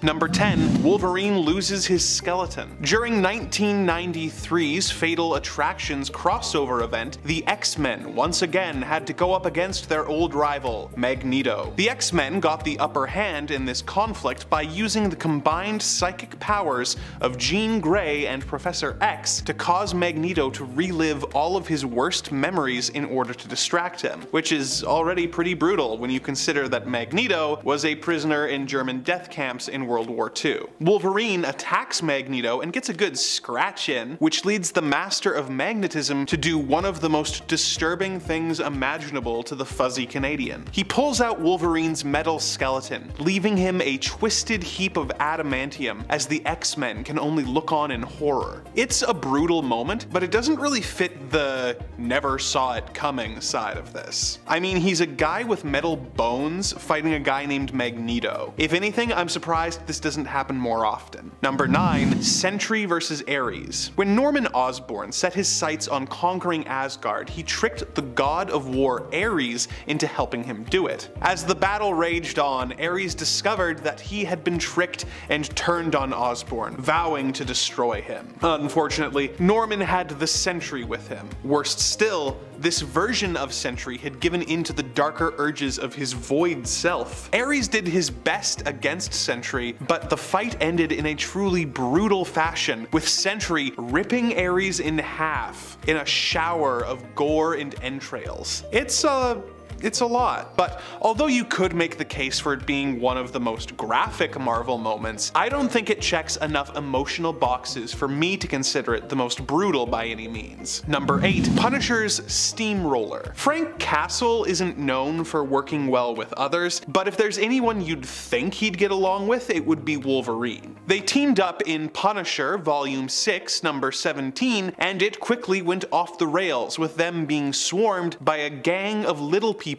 Number 10. Wolverine loses his skeleton. During 1993's Fatal Attractions crossover event, the X-Men once again had to go up against their old rival, Magneto. The X-Men got the upper hand in this conflict by using the combined psychic powers of Jean Grey and Professor X to cause Magneto to relive all of his worst memories in order to distract him, which is already pretty brutal when you consider that Magneto was a prisoner in German death camps in World War II. Wolverine attacks Magneto and gets a good scratch in, which leads the Master of Magnetism to do one of the most disturbing things imaginable to the fuzzy Canadian. He pulls out Wolverine's metal skeleton, leaving him a twisted heap of adamantium as the X-Men can only look on in horror. It's a brutal moment, but it doesn't really fit the never saw it coming side of this. I mean, he's a guy with metal bones fighting a guy named Magneto. If anything, I'm surprised this doesn't happen more often. Number 9. Sentry vs. Aries. When Norman Osborn set his sights on conquering Asgard, he tricked the god of war Aries into helping him do it. As the battle raged on, Aries discovered that he had been tricked and turned on Osborn, vowing to destroy him. Unfortunately, Norman had the Sentry with him. Worst still, this version of Sentry had given in to the darker urges of his void self. Aries did his best against Sentry, but the fight ended in a truly brutal fashion, with Sentry ripping Aries in half in a shower of gore and entrails. It's a lot, but although you could make the case for it being one of the most graphic Marvel moments, I don't think it checks enough emotional boxes for me to consider it the most brutal by any means. Number 8. Punisher's Steamroller. Frank Castle isn't known for working well with others, but if there's anyone you'd think he'd get along with, it would be Wolverine. They teamed up in Punisher Volume 6, number 17, and it quickly went off the rails, with them being swarmed by a gang of little people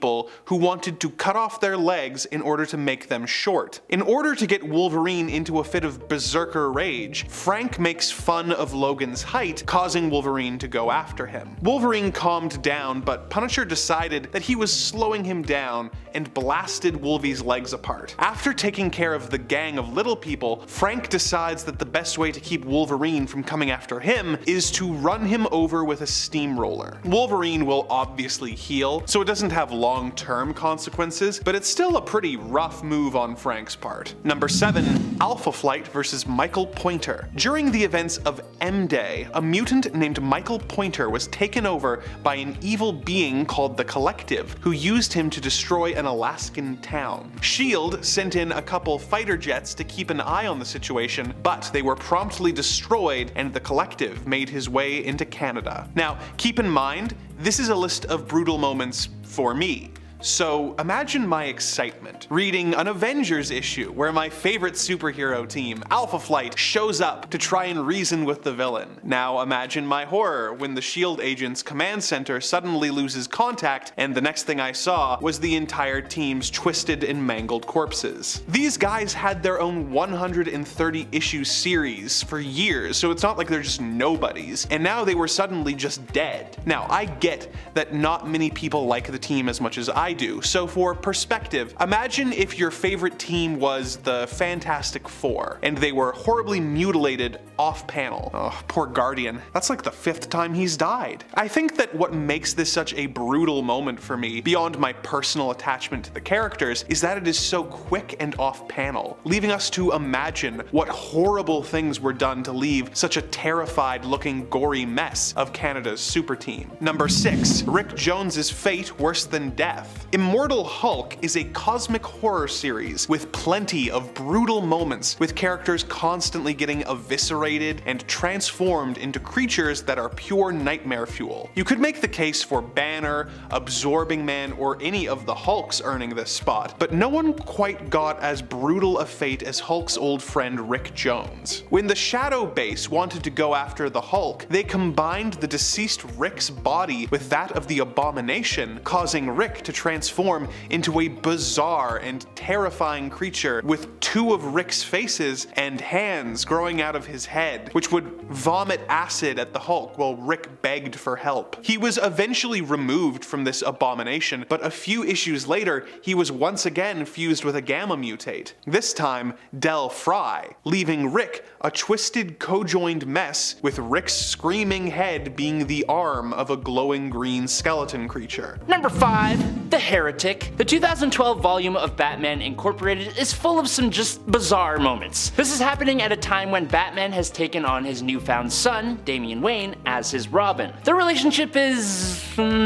who wanted to cut off their legs in order to make them short. In order to get Wolverine into a fit of berserker rage, Frank makes fun of Logan's height, causing Wolverine to go after him. Wolverine calmed down, but Punisher decided that he was slowing him down and blasted Wolvie's legs apart. After taking care of the gang of little people, Frank decides that the best way to keep Wolverine from coming after him is to run him over with a steamroller. Wolverine will obviously heal, so it doesn't have long-term consequences, but it's still a pretty rough move on Frank's part. Number 7. Alpha Flight vs. Michael Pointer. During the events of M-Day, a mutant named Michael Pointer was taken over by an evil being called the Collective, who used him to destroy an Alaskan town. S.H.I.E.L.D. sent in a couple fighter jets to keep an eye on the situation, but they were promptly destroyed and the Collective made his way into Canada. Now, keep in mind, this is a list of brutal moments for me. So imagine my excitement reading an Avengers issue where my favorite superhero team, Alpha Flight, shows up to try and reason with the villain. Now imagine my horror when the S.H.I.E.L.D. agent's command center suddenly loses contact and the next thing I saw was the entire team's twisted and mangled corpses. These guys had their own 130 issue series for years, so it's not like they're just nobodies, and now they were suddenly just dead. Now I get that not many people like the team as much as I do, so for perspective, imagine if your favorite team was the Fantastic Four, and they were horribly mutilated off-panel. Oh, poor Guardian. That's like the 5th time he's died. I think that what makes this such a brutal moment for me, beyond my personal attachment to the characters, is that it is so quick and off-panel, leaving us to imagine what horrible things were done to leave such a terrified-looking gory mess of Canada's super team. Number 6. Rick Jones's fate worse than death. Immortal Hulk is a cosmic horror series with plenty of brutal moments, with characters constantly getting eviscerated and transformed into creatures that are pure nightmare fuel. You could make the case for Banner, Absorbing Man, or any of the Hulks earning this spot, but no one quite got as brutal a fate as Hulk's old friend Rick Jones. When the Shadow Base wanted to go after the Hulk, they combined the deceased Rick's body with that of the Abomination, causing Rick to transform into a bizarre and terrifying creature with two of Rick's faces and hands growing out of his head, which would vomit acid at the Hulk while Rick begged for help. He was eventually removed from this abomination, but a few issues later, he was once again fused with a gamma mutate, this time Del Fry, leaving Rick a twisted co-joined mess with Rick's screaming head being the arm of a glowing green skeleton creature. Number 5. The Heretic. The 2012 volume of Batman Incorporated is full of some just bizarre moments. This is happening at a time when Batman has taken on his newfound son, Damian Wayne, as his Robin. The relationship is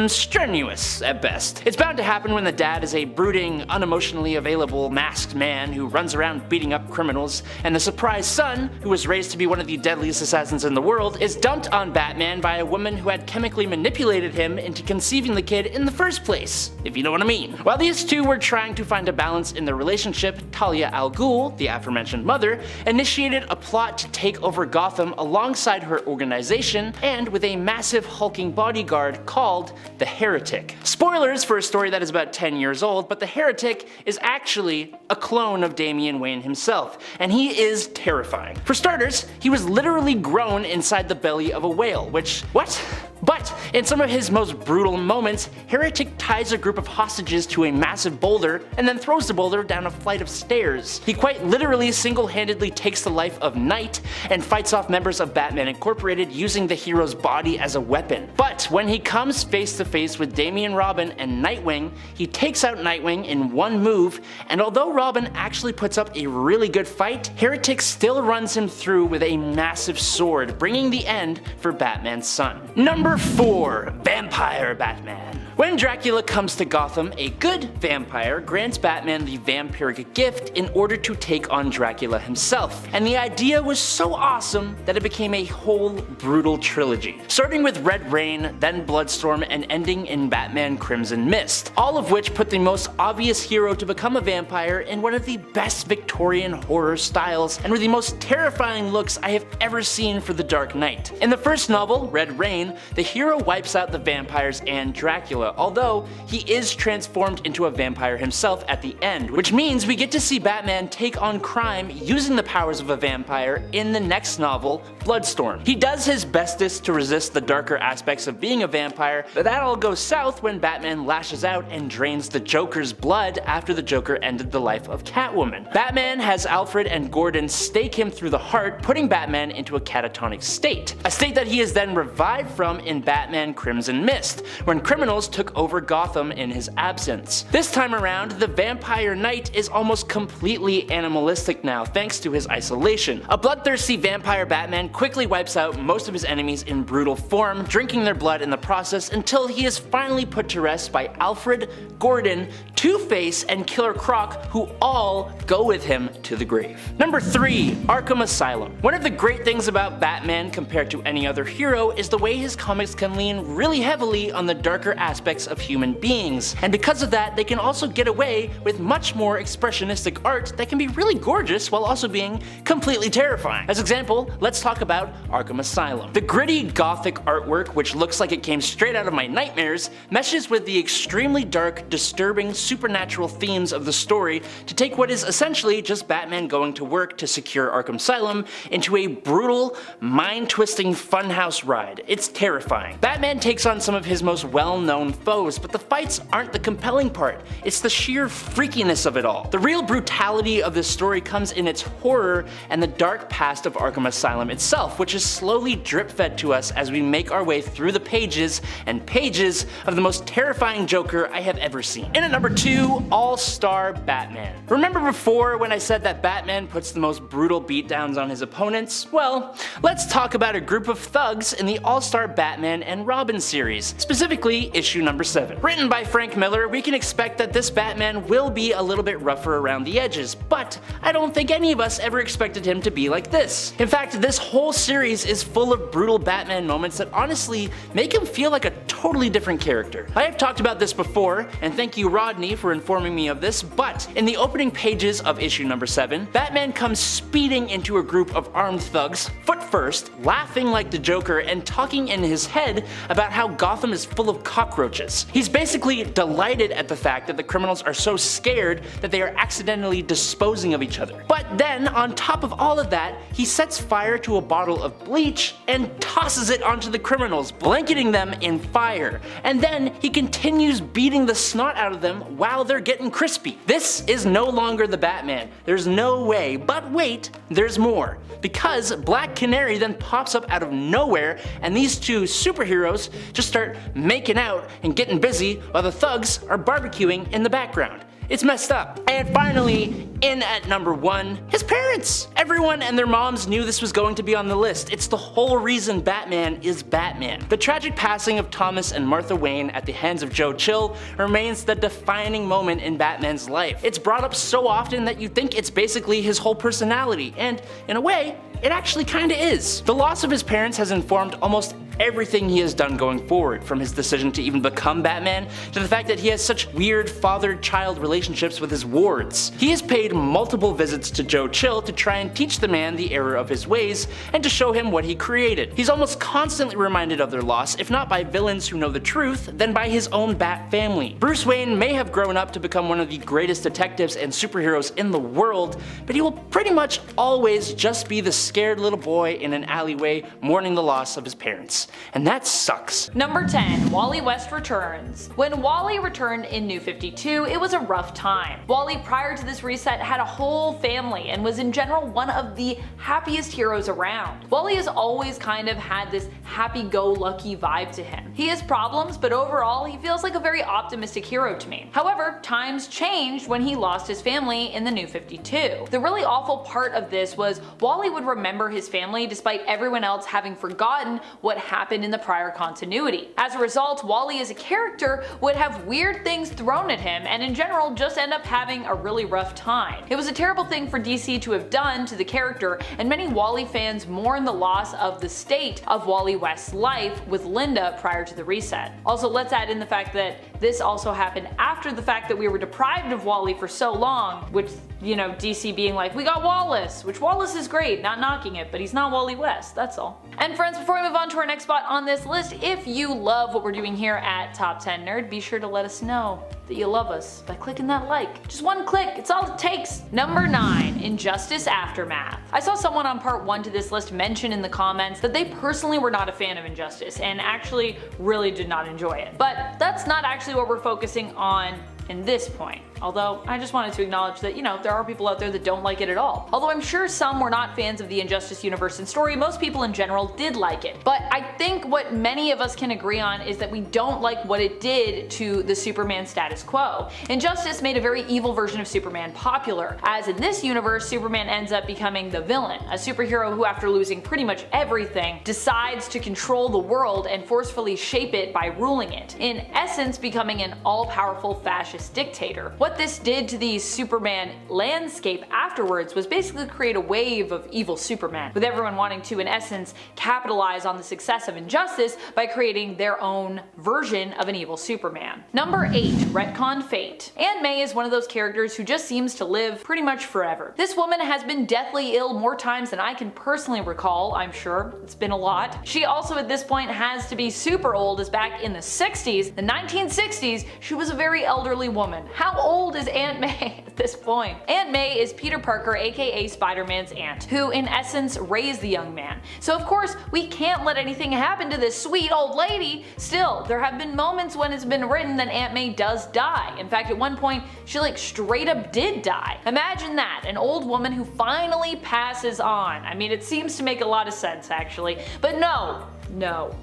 strenuous at best. It's bound to happen when the dad is a brooding, unemotionally available masked man who runs around beating up criminals, and the surprise son, who was raised to be one of the deadliest assassins in the world, is dumped on Batman by a woman who had chemically manipulated him into conceiving the kid in the first place, if you know what I mean. While these two were trying to find a balance in their relationship, Talia al Ghul, the aforementioned mother, initiated a plot to take over Gotham alongside her organization and with a massive hulking bodyguard called the Heretic. Spoilers for a story that is about 10 years old, but the Heretic is actually a clone of Damian Wayne himself, and he is terrifying. For starters, he was literally grown inside the belly of a whale, which, what? But in some of his most brutal moments, Heretic ties a group of hostages to a massive boulder and then throws the boulder down a flight of stairs. He quite literally single-handedly takes the life of Knight and fights off members of Batman Incorporated using the hero's body as a weapon. But when he comes face to face with Damian Robin and Nightwing, he takes out Nightwing in one move, and although Robin actually puts up a really good fight, Heretic still runs him through with a massive sword, bringing the end for Batman's son. Number 4. Vampire Batman. When Dracula comes to Gotham, a good vampire grants Batman the vampiric gift in order to take on Dracula himself. And the idea was so awesome that it became a whole brutal trilogy. Starting with Red Rain, then Bloodstorm, and ending in Batman Crimson Mist. All of which put the most obvious hero to become a vampire in one of the best Victorian horror styles and with the most terrifying looks I have ever seen for the Dark Knight. In the first novel, Red Rain, the hero wipes out the vampires and Dracula, although he is transformed into a vampire himself at the end, which means we get to see Batman take on crime using the powers of a vampire in the next novel, Bloodstorm. He does his bestest to resist the darker aspects of being a vampire, but that all goes south when Batman lashes out and drains the Joker's blood after the Joker ended the life of Catwoman. Batman has Alfred and Gordon stake him through the heart, putting Batman into a catatonic state, a state that he is then revived from in Batman Crimson Mist, when criminals took over Gotham in his absence. This time around, the Vampire Knight is almost completely animalistic now thanks to his isolation. A bloodthirsty vampire Batman quickly wipes out most of his enemies in brutal form, drinking their blood in the process until he is finally put to rest by Alfred, Gordon, Two-Face, and Killer Croc, who all go with him to the grave. Number 3. Arkham Asylum. One of the great things about Batman compared to any other hero is the way his comics can lean really heavily on the darker aspects of human beings, and because of that they can also get away with much more expressionistic art that can be really gorgeous while also being completely terrifying. As example, let's talk about Arkham Asylum. The gritty gothic artwork, which looks like it came straight out of my nightmares, meshes with the extremely dark, disturbing, supernatural themes of the story to take what is essentially just Batman going to work to secure Arkham Asylum into a brutal, mind-twisting funhouse ride. It's terrifying. Batman takes on some of his most well-known foes, but the fights aren't the compelling part. It's the sheer freakiness of it all. The real brutality of this story comes in its horror and the dark past of Arkham Asylum itself, which is slowly drip-fed to us as we make our way through the pages and pages of the most terrifying Joker I have ever seen. And at number 2, AllStar Batman. Remember before when I said that Batman puts the most brutal beatdowns on his opponents? Well, let's talk about a group of thugs in the AllStar Batman and Robin series, specifically issue number 7. Written by Frank Miller, we can expect that this Batman will be a little bit rougher around the edges, but I don't think any of us ever expected him to be like this. In fact, this whole series is full of brutal Batman moments that honestly make him feel like a totally different character. I have talked about this before, and thank you Rodney for informing me of this, but in the opening pages of issue number 7, Batman comes speeding into a group of armed thugs, foot first, laughing like the Joker and talking in his head about how Gotham is full of cockroaches. He's basically delighted at the fact that the criminals are so scared that they are accidentally disposing of each other. But then, on top of all of that, he sets fire to a bottle of bleach and tosses it onto the criminals, blanketing them in fire. And then he continues beating the snot out of them while they're getting crispy. This is no longer the Batman. There's no way, but wait, there's more. Because Black Canary then pops up out of nowhere and these two superheroes just start making out and getting busy while the thugs are barbecuing in the background. It's messed up. And finally, in at number 1, his parents. Everyone and their moms knew this was going to be on the list. It's the whole reason Batman is Batman. The tragic passing of Thomas and Martha Wayne at the hands of Joe Chill remains the defining moment in Batman's life. It's brought up so often that you think it's basically his whole personality, and in a way, it actually kinda is. The loss of his parents has informed almost everything he has done going forward, from his decision to even become Batman, to the fact that he has such weird father-child relationships with his wards. He has paid multiple visits to Joe Chill to try and teach the man the error of his ways, and to show him what he created. He's almost constantly reminded of their loss, if not by villains who know the truth, then by his own Bat family. Bruce Wayne may have grown up to become one of the greatest detectives and superheroes in the world, but he will pretty much always just be the scared little boy in an alleyway mourning the loss of his parents. And that sucks. Number 10, Wally West returns. When Wally returned in New 52, it was a rough time. Wally, prior to this reset, had a whole family and was in general one of the happiest heroes around. Wally has always kind of had this happy-go-lucky vibe to him. He has problems, but overall he feels like a very optimistic hero to me. However, times changed when he lost his family in the New 52. The really awful part of this was Wally would remember his family despite everyone else having forgotten what happened in the prior continuity. As a result, Wally as a character would have weird things thrown at him and in general just end up having a really rough time. It was a terrible thing for DC to have done to the character, and many Wally fans mourn the loss of the state of Wally West's life with Linda prior to the reset. Also, let's add in the fact that this also happened after the fact that we were deprived of Wally for so long, which, you know, DC being like, we got Wallace, which Wallace is great, not knocking it, but he's not Wally West, that's all. And friends, before we move on to our next spot on this list, if you love what we're doing here at Top 10 Nerd, be sure to let us know that you love us by clicking that like. Just one click, it's all it takes. Number 9, Injustice Aftermath. I saw someone on part 1 to this list mention in the comments that they personally were not a fan of Injustice and actually really did not enjoy it. But that's not actually what we're focusing on in this point. Although, I just wanted to acknowledge that, you know, there are people out there that don't like it at all. Although I'm sure some were not fans of the Injustice universe and story, most people in general did like it. But I think what many of us can agree on is that we don't like what it did to the Superman status quo. Injustice made a very evil version of Superman popular, as in this universe, Superman ends up becoming the villain, a superhero who, after losing pretty much everything, decides to control the world and forcefully shape it by ruling it, in essence becoming an all-powerful fascist dictator. What this did to the Superman landscape afterwards was basically create a wave of evil Superman, with everyone wanting to, in essence, capitalize on the success of Injustice by creating their own version of an evil Superman. Number 8, Retconned Fate. Aunt May is one of those characters who just seems to live pretty much forever. This woman has been deathly ill more times than I can personally recall, I'm sure. It's been a lot. She also at this point has to be super old, as back in the 60s, the 1960s, she was a very elderly woman. How old is Aunt May at this point? Aunt May is Peter Parker, aka Spider-Man's aunt, who in essence raised the young man. So of course we can't let anything happen to this sweet old lady. Still, there have been moments when it's been written that Aunt May does die. In fact, at one point she like straight up did die. Imagine that, an old woman who finally passes on. I mean, it seems to make a lot of sense actually, but no,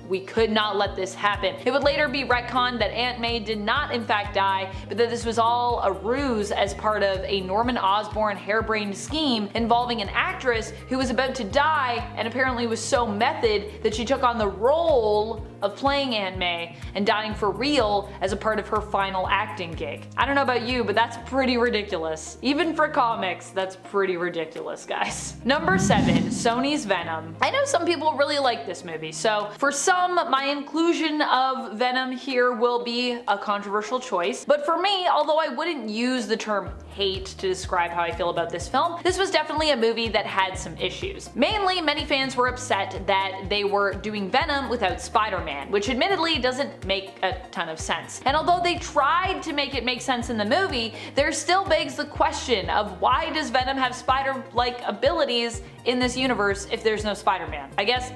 we could not let this happen. It would later be retconned that Aunt May did not in fact die, but that this was all a ruse as part of a Norman Osborn harebrained scheme involving an actress who was about to die and apparently was so method that she took on the role of playing Aunt May and dying for real as a part of her final acting gig. I don't know about you, but that's pretty ridiculous. Even for comics, that's pretty ridiculous, guys. Number 7, Sony's Venom. I know some people really like this movie, so So for some, my inclusion of Venom here will be a controversial choice, but for me, although I wouldn't use the term hate to describe how I feel about this film, this was definitely a movie that had some issues. Mainly, many fans were upset that they were doing Venom without Spider-Man, which admittedly doesn't make a ton of sense. And although they tried to make it make sense in the movie, there still begs the question of why does Venom have spider-like abilities in this universe if there's no Spider-Man? I guess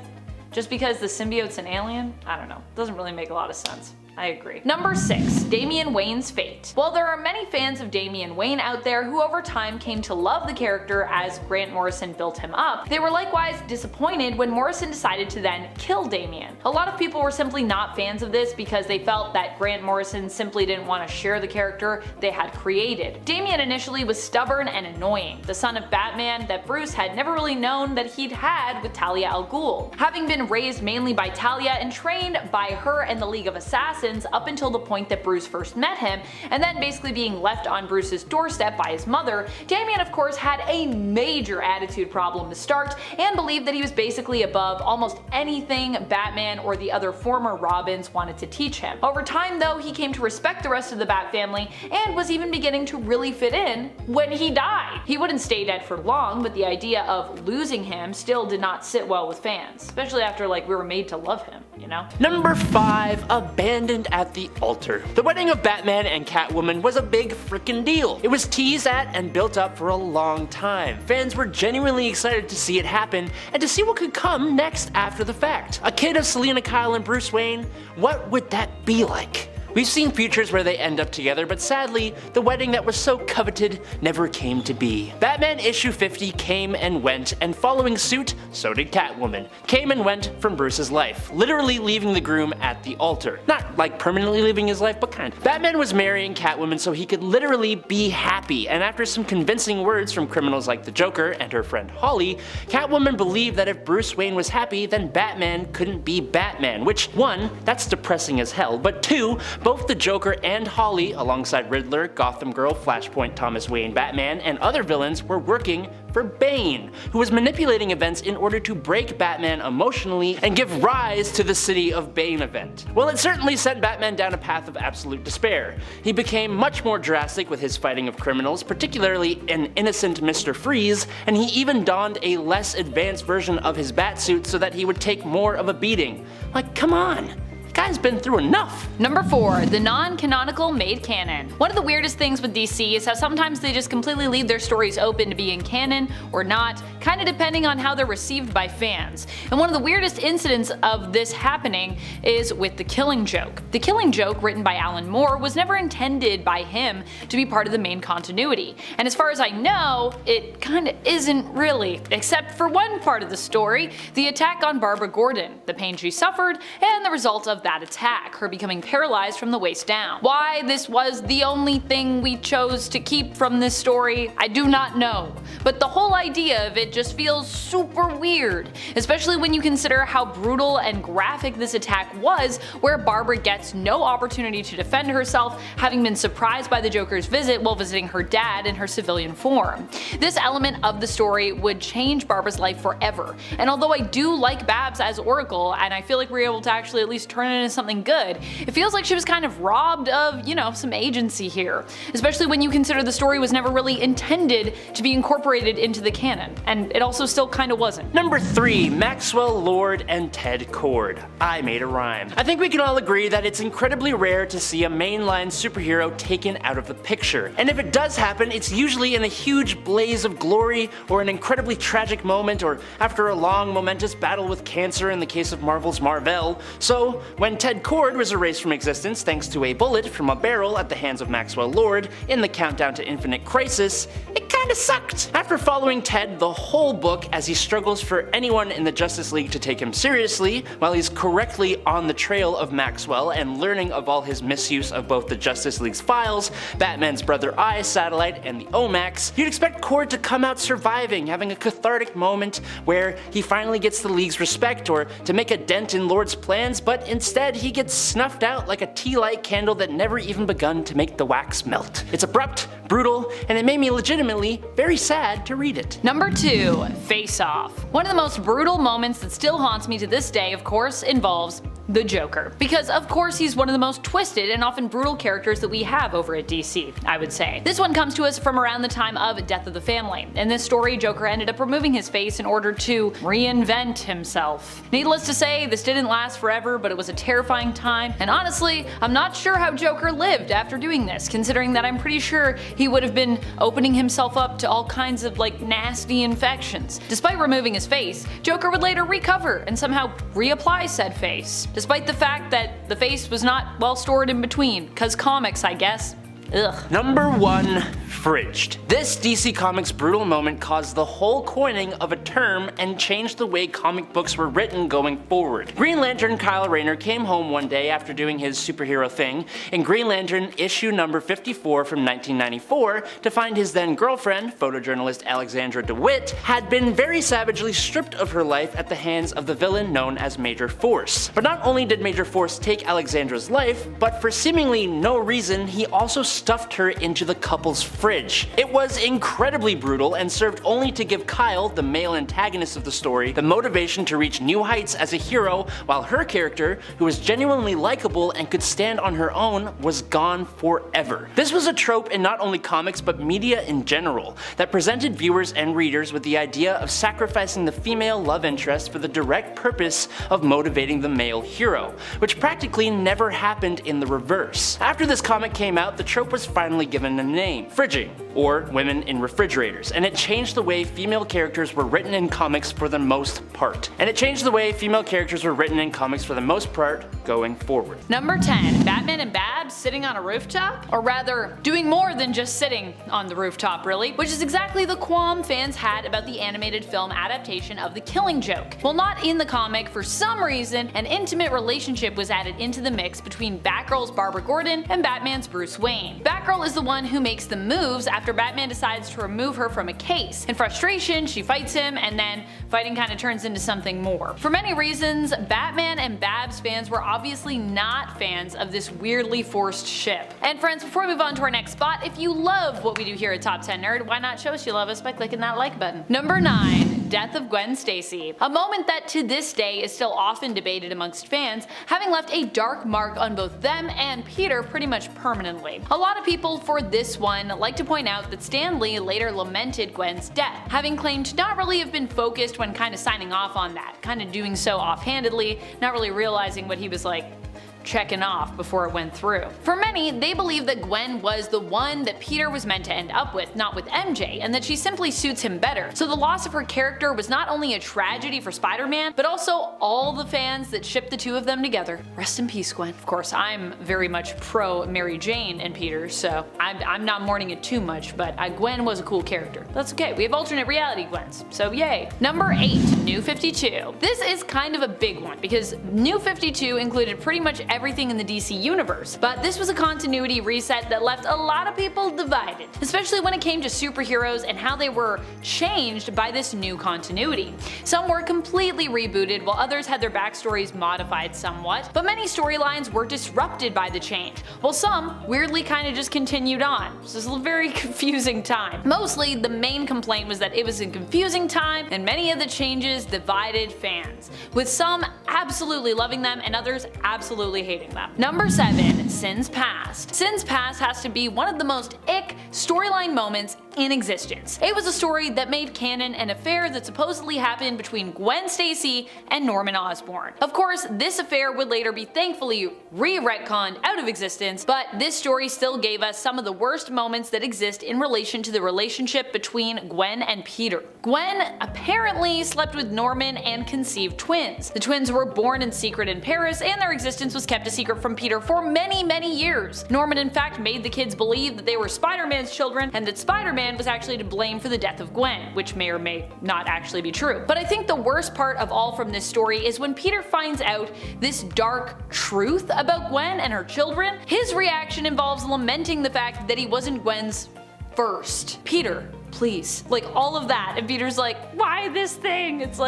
just because the symbiote's an alien? I don't know. Doesn't really make a lot of sense. I agree. Number 6. Damian Wayne's fate. While there are many fans of Damian Wayne out there who over time came to love the character as Grant Morrison built him up, they were likewise disappointed when Morrison decided to then kill Damian. A lot of people were simply not fans of this because they felt that Grant Morrison simply didn't want to share the character they had created. Damian initially was stubborn and annoying, the son of Batman that Bruce had never really known that he'd had with Talia al Ghul. Having been raised mainly by Talia and trained by her and the League of Assassins up until the point that Bruce first met him, and then basically being left on Bruce's doorstep by his mother, Damian of course had a major attitude problem to start and believed that he was basically above almost anything Batman or the other former Robins wanted to teach him. Over time though, he came to respect the rest of the Bat family and was even beginning to really fit in when he died. He wouldn't stay dead for long, but the idea of losing him still did not sit well with fans, especially after we were made to love him, you know? Number 5. Abandoned at the altar. The wedding of Batman and Catwoman was a big frickin' deal. It was teased at and built up for a long time. Fans were genuinely excited to see it happen and to see what could come next after the fact. A kid of Selina Kyle and Bruce Wayne? What would that be like? We've seen futures where they end up together, but sadly, the wedding that was so coveted never came to be. Batman issue 50 came and went, and following suit, so did Catwoman. Came and went from Bruce's life, literally leaving the groom at the altar. Not like permanently leaving his life, but kind of. Batman was marrying Catwoman so he could literally be happy, and after some convincing words from criminals like the Joker and her friend Holly, Catwoman believed that if Bruce Wayne was happy, then Batman couldn't be Batman, which, 1, that's depressing as hell, but 2, both the Joker and Holly, alongside Riddler, Gotham Girl, Flashpoint, Thomas Wayne, Batman, and other villains, were working for Bane, who was manipulating events in order to break Batman emotionally and give rise to the City of Bane event. Well, it certainly sent Batman down a path of absolute despair. He became much more drastic with his fighting of criminals, particularly an innocent Mr. Freeze, and he even donned a less advanced version of his batsuit so that he would take more of a beating. Like, come on! The guy's been through enough. Number 4. The non-canonical made canon. One of the weirdest things with DC is how sometimes they just completely leave their stories open to be in canon or not, kinda depending on how they're received by fans. And one of the weirdest incidents of this happening is with The Killing Joke. The Killing Joke, written by Alan Moore, was never intended by him to be part of the main continuity. And as far as I know, it kinda isn't really, except for one part of the story, the attack on Barbara Gordon, the pain she suffered, and the result of that attack, her becoming paralyzed from the waist down. Why this was the only thing we chose to keep from this story, I do not know, but the whole idea of it just feels super weird, especially when you consider how brutal and graphic this attack was, where Barbara gets no opportunity to defend herself, having been surprised by the Joker's visit while visiting her dad in her civilian form. This element of the story would change Barbara's life forever, and although I do like Babs as Oracle, and I feel like we were able to actually at least turn it into something good, it feels like she was kind of robbed of, some agency here, especially when you consider the story was never really intended to be incorporated into the canon, and it also still kinda wasn't. Number 3. Maxwell Lord and Ted Cord. I made a rhyme. I think we can all agree that it's incredibly rare to see a mainline superhero taken out of the picture, and if it does happen, it's usually in a huge blaze of glory, or an incredibly tragic moment, or after a long momentous battle with cancer in the case of Marvel's Marvel. So, when Ted Cord was erased from existence thanks to a bullet from a barrel at the hands of Maxwell Lord in the Countdown to Infinite Crisis, it kinda sucked. After following Ted the whole book as he struggles for anyone in the Justice League to take him seriously, while he's correctly on the trail of Maxwell and learning of all his misuse of both the Justice League's files, Batman's Brother Eye satellite, and the OMAX, you'd expect Cord to come out surviving, having a cathartic moment where he finally gets the League's respect or to make a dent in Lord's plans, but instead he gets snuffed out like a tea light candle that never even begun to make the wax melt. It's abrupt, brutal, and it made me legitimately me very sad to read it. Number 2. Face Off. One of the most brutal moments that still haunts me to this day, of course, involves the Joker. Because of course he's one of the most twisted and often brutal characters that we have over at DC, I would say. This one comes to us from around the time of Death of the Family. In this story, Joker ended up removing his face in order to reinvent himself. Needless to say, this didn't last forever, but it was a terrifying time, and honestly, I'm not sure how Joker lived after doing this, considering that I'm pretty sure he would have been opening himself up to all kinds of nasty infections. Despite removing his face, Joker would later recover and somehow reapply said face, despite the fact that the face was not well stored in between, cause comics, I guess. Ugh. Number 1. Fridged. This DC Comics brutal moment caused the whole coining of a term and changed the way comic books were written going forward. Green Lantern Kyle Rayner came home one day after doing his superhero thing in Green Lantern issue number 54 from 1994 to find his then girlfriend, photojournalist Alexandra DeWitt, had been very savagely stripped of her life at the hands of the villain known as Major Force. But not only did Major Force take Alexandra's life, but for seemingly no reason, he also stuffed her into the couple's fridge. It was incredibly brutal and served only to give Kyle, the male antagonist of the story, the motivation to reach new heights as a hero, while her character, who was genuinely likable and could stand on her own, was gone forever. This was a trope in not only comics but media in general, that presented viewers and readers with the idea of sacrificing the female love interest for the direct purpose of motivating the male hero, which practically never happened in the reverse. After this comic came out, the trope was finally given a name: fridging, or women in refrigerators, and it changed the way female characters were written in comics for the most part. Going forward. Number 10. Batman and Babs sitting on a rooftop? Or rather, doing more than just sitting on the rooftop really, which is exactly the qualm fans had about the animated film adaptation of The Killing Joke. Well, not in the comic, for some reason, an intimate relationship was added into the mix between Batgirl's Barbara Gordon and Batman's Bruce Wayne. Batgirl is the one who makes the moves after Batman decides to remove her from a case. In frustration, she fights him, and then fighting kind of turns into something more. For many reasons, Batman and Babs fans were obviously not fans of this weirdly forced ship. And friends, before we move on to our next spot, if you love what we do here at Top 10 Nerd, why not show us you love us by clicking that like button. Number 9. Death of Gwen Stacy. A moment that to this day is still often debated amongst fans, having left a dark mark on both them and Peter pretty much permanently. A lot of people for this one like to point out that Stan Lee later lamented Gwen's death, having claimed to not really have been focused when kind of signing off on that, kind of doing so offhandedly, not really realizing what he was checking off before it went through. For many, they believe that Gwen was the one that Peter was meant to end up with, not with MJ, and that she simply suits him better. So the loss of her character was not only a tragedy for Spider-Man, but also all the fans that shipped the two of them together. Rest in peace, Gwen. Of course, I'm very much pro Mary Jane and Peter, so I'm not mourning it too much, but Gwen was a cool character. That's okay, we have alternate reality Gwens, so yay. Number 8. New 52. This is kind of a big one, because New 52 included pretty much everything in the DC universe, but this was a continuity reset that left a lot of people divided, especially when it came to superheroes and how they were changed by this new continuity. Some were completely rebooted while others had their backstories modified somewhat, but many storylines were disrupted by the change, while some weirdly kind of just continued on. So this was a very confusing time. Mostly, the main complaint was that it was a confusing time and many of the changes divided fans, with some absolutely loving them and others absolutely hating them. Number 7. Sins Past. Sins Past has to be one of the most ick storyline moments in existence. It was a story that made canon an affair that supposedly happened between Gwen Stacy and Norman Osborn. Of course, this affair would later be thankfully re-retconned out of existence, but this story still gave us some of the worst moments that exist in relation to the relationship between Gwen and Peter. Gwen apparently slept with Norman and conceived twins. The twins were born in secret in Paris, and their existence was kept a secret from Peter for many years. Norman in fact made the kids believe that they were Spider-Man's children and that Spider-Man was actually to blame for the death of Gwen, which may or may not actually be true. But I think the worst part of all from this story is when Peter finds out this dark truth about Gwen and her children. His reaction involves lamenting the fact that he wasn't Gwen's first. Peter, please. All of that. And Peter's like, why this thing? It's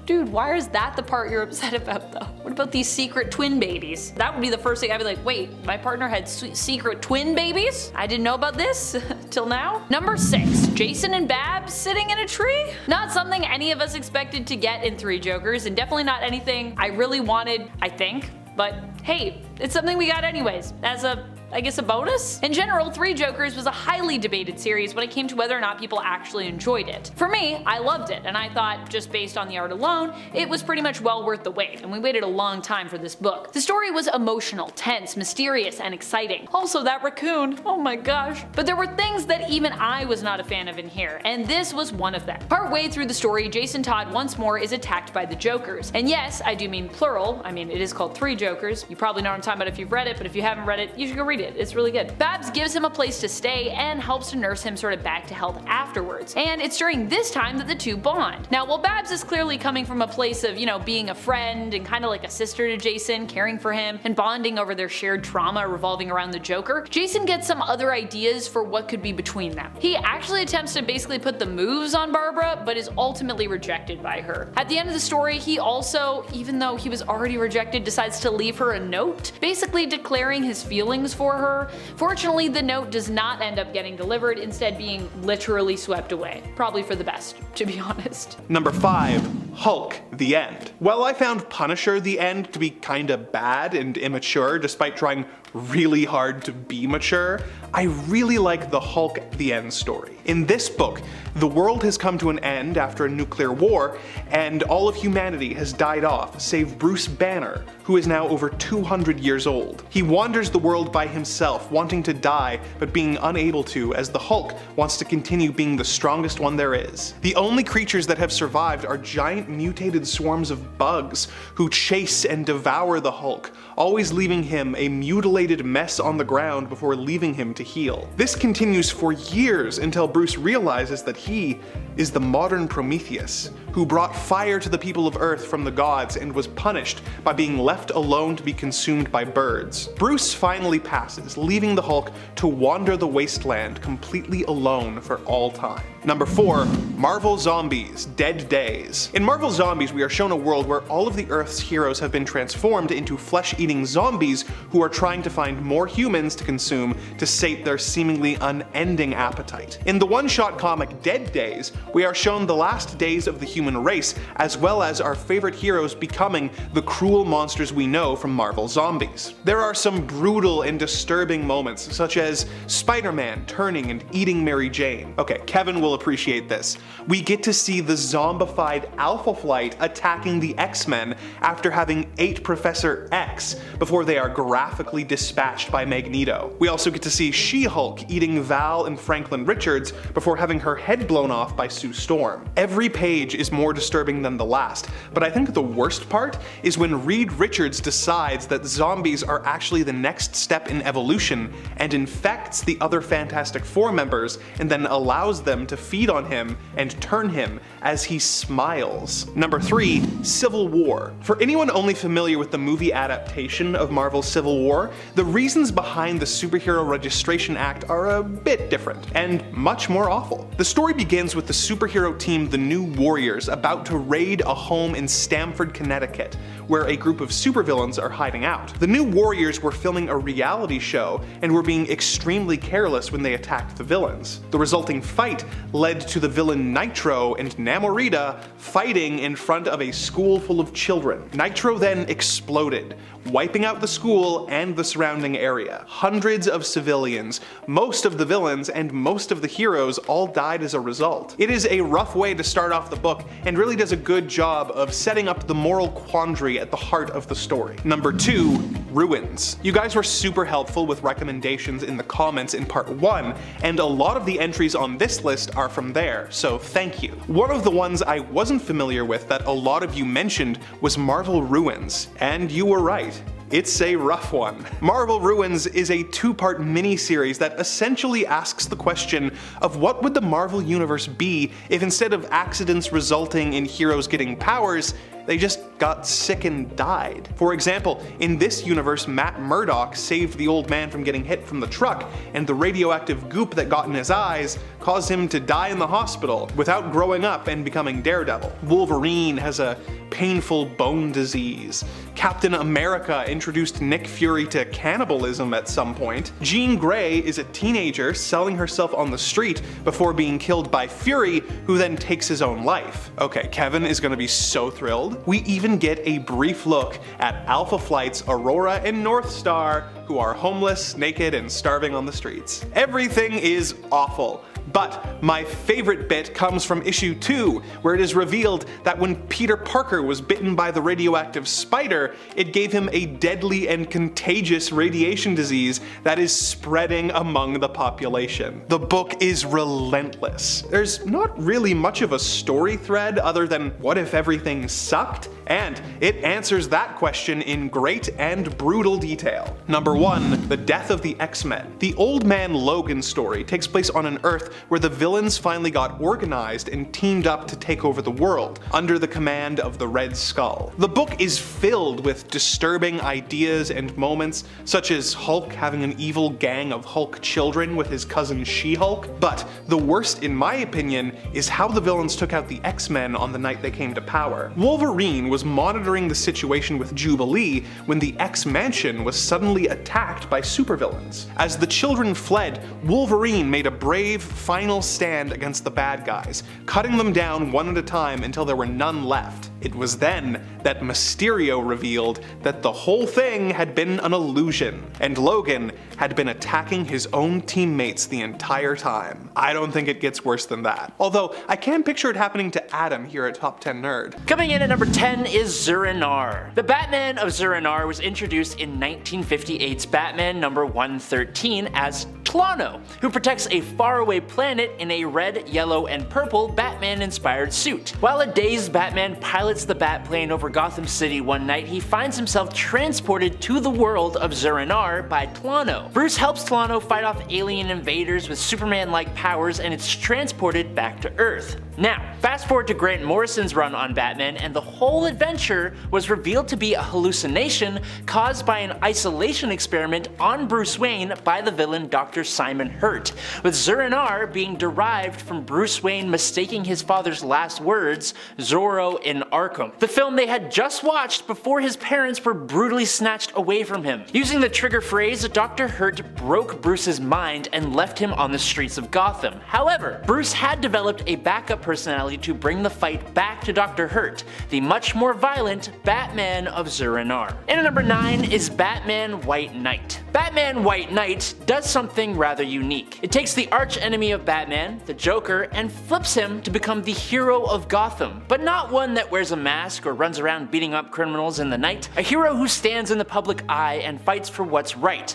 Dude, why is that the part you're upset about though? What about these secret twin babies? That would be the first thing I'd be like, wait, my partner had secret twin babies? I didn't know about this till now. Number 6, Jason and Babs sitting in a tree? Not something any of us expected to get in Three Jokers, and definitely not anything I really wanted, I think. But hey, it's something we got anyways, as I guess a bonus? In general, Three Jokers was a highly debated series when it came to whether or not people actually enjoyed it. For me, I loved it, and I thought, just based on the art alone, it was pretty much well worth the wait, and we waited a long time for this book. The story was emotional, tense, mysterious, and exciting. Also that raccoon, oh my gosh. But there were things that even I was not a fan of in here, and this was one of them. Partway through the story, Jason Todd once more is attacked by the Jokers. And yes, I do mean plural, I mean it is called Three Jokers. You probably know what I'm talking about if you've read it, but if you haven't read it, you should go read it. It's really good. Babs gives him a place to stay and helps to nurse him sort of back to health afterwards. And it's during this time that the two bond. Now, while Babs is clearly coming from a place of, being a friend and kind of like a sister to Jason, caring for him and bonding over their shared trauma revolving around the Joker, Jason gets some other ideas for what could be between them. He actually attempts to basically put the moves on Barbara, but is ultimately rejected by her. At the end of the story, he also, even though he was already rejected, decides to leave her a note, basically declaring his feelings for her. Fortunately, the note does not end up getting delivered, instead being literally swept away. Probably for the best, to be honest. Number 5, Hulk, The End. Well, I found Punisher, The End to be kinda bad and immature despite trying really hard to be mature, I really like the Hulk, The End story. In this book, the world has come to an end after a nuclear war, and all of humanity has died off, save Bruce Banner, who is now over 200 years old. He wanders the world by himself, wanting to die, but being unable to, as the Hulk wants to continue being the strongest one there is. The only creatures that have survived are giant mutated swarms of bugs, who chase and devour the Hulk, always leaving him a mutilated mess on the ground before leaving him to heal. This continues for years until Bruce realizes that he is the modern Prometheus, who brought fire to the people of Earth from the gods and was punished by being left alone to be consumed by birds. Bruce finally passes, leaving the Hulk to wander the wasteland completely alone for all time. Number 4, Marvel Zombies, Dead Days. In Marvel Zombies, we are shown a world where all of the Earth's heroes have been transformed into flesh-eating zombies who are trying to find more humans to consume to sate their seemingly unending appetite. In the one-shot comic Dead Days, we are shown the last days of the human race, as well as our favorite heroes becoming the cruel monsters we know from Marvel Zombies. There are some brutal and disturbing moments, such as Spider-Man turning and eating Mary Jane. Okay, Kevin will appreciate this. We get to see the zombified Alpha Flight attacking the X-Men after having ate Professor X before they are graphically dispatched by Magneto. We also get to see She-Hulk eating Val and Franklin Richards before having her head blown off by Sue Storm. Every page is more disturbing than the last, but I think the worst part is when Reed Richards decides that zombies are actually the next step in evolution and infects the other Fantastic Four members and then allows them to feed on him and turn him as he smiles. Number 3, Civil War. For anyone only familiar with the movie adaptation of Marvel's Civil War, the reasons behind the Superhero Registration Act are a bit different, and much more awful. The story begins with the superhero team The New Warriors about to raid a home in Stamford, Connecticut, where a group of supervillains are hiding out. The New Warriors were filming a reality show and were being extremely careless when they attacked the villains. The resulting fight led to the villain Nitro and Namorita fighting in front of a school full of children. Nitro then exploded, wiping out the school and the surrounding area. Hundreds of civilians, most of the villains, and most of the heroes all died as a result. It is a rough way to start off the book and really does a good job of setting up the moral quandary at the heart of the story. Number 2, Ruins. You guys were super helpful with recommendations in the comments in part 1, and a lot of the entries on this list are from there, so thank you. One of the ones I wasn't familiar with that a lot of you mentioned was Marvel Ruins, and you were right. It's a rough one. Marvel Ruins is a 2-part mini-series that essentially asks the question of what would the Marvel Universe be if instead of accidents resulting in heroes getting powers, they just got sick and died. For example, in this universe, Matt Murdock saved the old man from getting hit from the truck, and the radioactive goop that got in his eyes caused him to die in the hospital without growing up and becoming Daredevil. Wolverine has a painful bone disease. Captain America introduced Nick Fury to cannibalism at some point. Jean Grey is a teenager selling herself on the street before being killed by Fury, who then takes his own life. Okay, Kevin is gonna be so thrilled. We even get a brief look at Alpha Flight's Aurora and North Star, who are homeless, naked, and starving on the streets. Everything is awful. But my favorite bit comes from issue 2, where it is revealed that when Peter Parker was bitten by the radioactive spider, it gave him a deadly and contagious radiation disease that is spreading among the population. The book is relentless. There's not really much of a story thread other than what if everything sucked? And it answers that question in great and brutal detail. Number 1, the death of the X-Men. The Old Man Logan story takes place on an Earth where the villains finally got organized and teamed up to take over the world, under the command of the Red Skull. The book is filled with disturbing ideas and moments, such as Hulk having an evil gang of Hulk children with his cousin She-Hulk, but the worst in my opinion is how the villains took out the X-Men on the night they came to power. Wolverine was monitoring the situation with Jubilee when the X-Mansion was suddenly attacked by supervillains. As the children fled, Wolverine made a brave final stand against the bad guys, cutting them down one at a time until there were none left. It was then that Mysterio revealed that the whole thing had been an illusion, and Logan had been attacking his own teammates the entire time. I don't think it gets worse than that. Although, I can picture it happening to Adam here at Top 10 Nerd. Coming in at number 10 is Zur-En-Arrh. The Batman of Zur-En-Arrh was introduced in 1958's Batman number 113 as Tlano, who protects a faraway planet in a red, yellow, and purple Batman-inspired suit. While a dazed Batman pilots the Batplane over Gotham City one night, he finds himself transported to the world of Zur-En-Arrh by Tlano. Bruce helps Tlano fight off alien invaders with Superman-like powers, and it's transported back to Earth. Now, fast forward to Grant Morrison's run on Batman, and the whole adventure was revealed to be a hallucination caused by an isolation experiment on Bruce Wayne by the villain Dr. Simon Hurt, with Zur-En-Arrh being derived from Bruce Wayne mistaking his father's last words, Zorro in Arkham, the film they had just watched before his parents were brutally snatched away from him. Using the trigger phrase, Dr. Hurt broke Bruce's mind and left him on the streets of Gotham. However, Bruce had developed a backup personality to bring the fight back to Dr. Hurt, the much more violent Batman of Zur-En-Arrh. And at number 9 is Batman White Knight. Batman White Knight does something rather unique. It takes the arch enemy of Batman, the Joker, and flips him to become the hero of Gotham, but not one that wears a mask or runs around beating up criminals in the night. A hero who stands in the public eye and fights for what's right.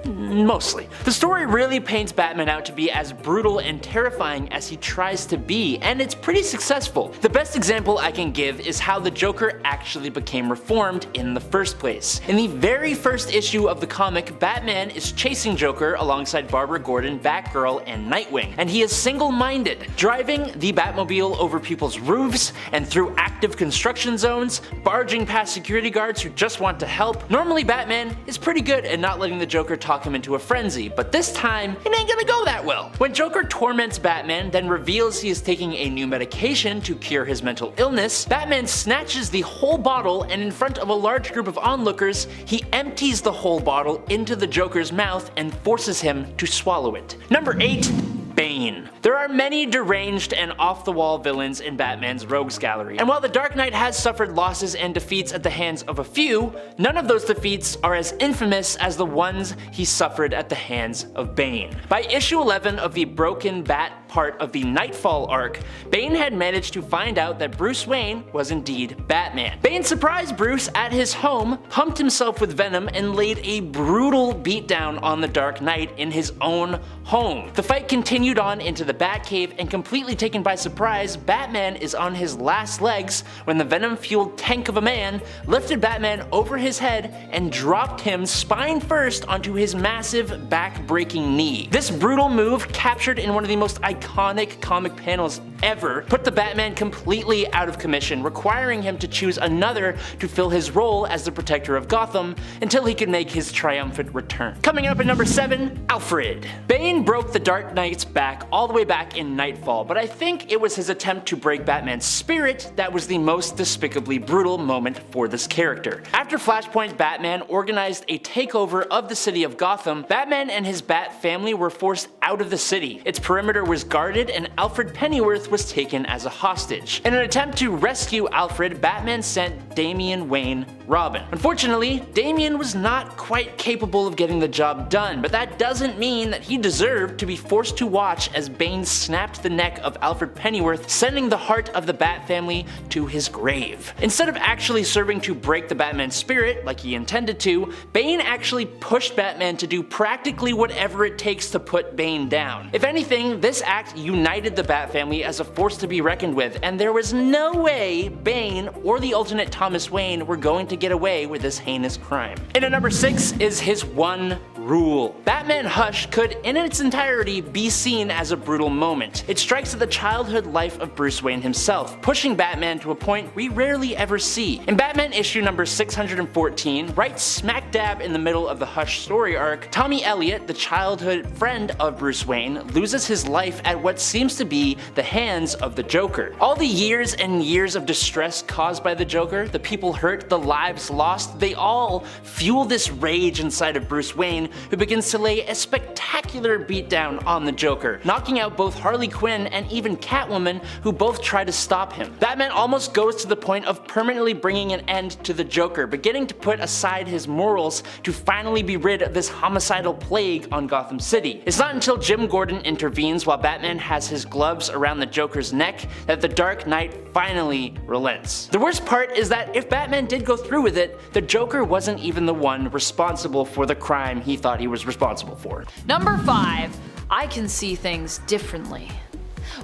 Mostly. The story really paints Batman out to be as brutal and terrifying as he tries to be, and it's pretty successful. The best example I can give is how the Joker actually became reformed in the first place. In the very first issue of the comic, Batman is chasing Joker alongside Barbara Gordon, Batgirl, and Nightwing, and he is single-minded, driving the Batmobile over people's roofs and through active construction zones, barging past security guards who just want to help. Normally Batman is pretty good at not letting the Joker talk him into a frenzy, but this time it ain't gonna go that well. When Joker torments Batman, then reveals he is taking a new medication to cure his mental illness, Batman snatches the whole bottle, and in front of a large group of onlookers, he empties the whole bottle into the Joker's mouth and forces him to swallow it. Number 8. Bane. There are many deranged and off-the-wall villains in Batman's rogues gallery, and while the Dark Knight has suffered losses and defeats at the hands of a few, none of those defeats are as infamous as the ones he suffered at the hands of Bane. By issue 11 of the Broken Bat part of the Nightfall arc, Bane had managed to find out that Bruce Wayne was indeed Batman. Bane surprised Bruce at his home, pumped himself with Venom, and laid a brutal beatdown on the Dark Knight in his own home. The fight continued on into the Batcave, and completely taken by surprise, Batman is on his last legs when the Venom-fueled tank of a man lifted Batman over his head and dropped him spine first onto his massive back-breaking knee. This brutal move, captured in one of the most iconic iconic comic panels ever, put the Batman completely out of commission, requiring him to choose another to fill his role as the protector of Gotham until he could make his triumphant return. Coming up at number 7, Alfred. Bane broke the Dark Knight's back all the way back in Nightfall, but I think it was his attempt to break Batman's spirit that was the most despicably brutal moment for this character. After Flashpoint Batman organized a takeover of the city of Gotham, Batman and his Bat family were forced out of the city. Its perimeter was guarded and Alfred Pennyworth was taken as a hostage. In an attempt to rescue Alfred, Batman sent Damian Wayne Robin. Unfortunately, Damian was not quite capable of getting the job done, but that doesn't mean that he deserved to be forced to watch as Bane snapped the neck of Alfred Pennyworth, sending the heart of the Bat family to his grave. Instead of actually serving to break the Batman spirit like he intended to, Bane actually pushed Batman to do practically whatever it takes to put Bane down. If anything, this act united the Bat family as a force to be reckoned with, and there was no way Bane or the alternate Thomas Wayne were going to get away with this heinous crime. And at number 6 is his one rule. Batman Hush could in its entirety be seen as a brutal moment. It strikes at the childhood life of Bruce Wayne himself, pushing Batman to a point we rarely ever see. In Batman issue number 614, right smack dab in the middle of the Hush story arc, Tommy Elliot, the childhood friend of Bruce Wayne, loses his life at what seems to be the hands of the Joker. All the years and years of distress caused by the Joker, the people hurt, the lives lost, they all fuel this rage inside of Bruce Wayne, who begins to lay a spectacular beatdown on the Joker, knocking out both Harley Quinn and even Catwoman, who both try to stop him. Batman almost goes to the point of permanently bringing an end to the Joker, beginning to put aside his morals to finally be rid of this homicidal plague on Gotham City. It's not until Jim Gordon intervenes while Batman has his gloves around the Joker's neck that the Dark Knight finally relents. The worst part is that if Batman did go through with it, the Joker wasn't even the one responsible for the crime he thought he was responsible for. Number 5. I can see things differently.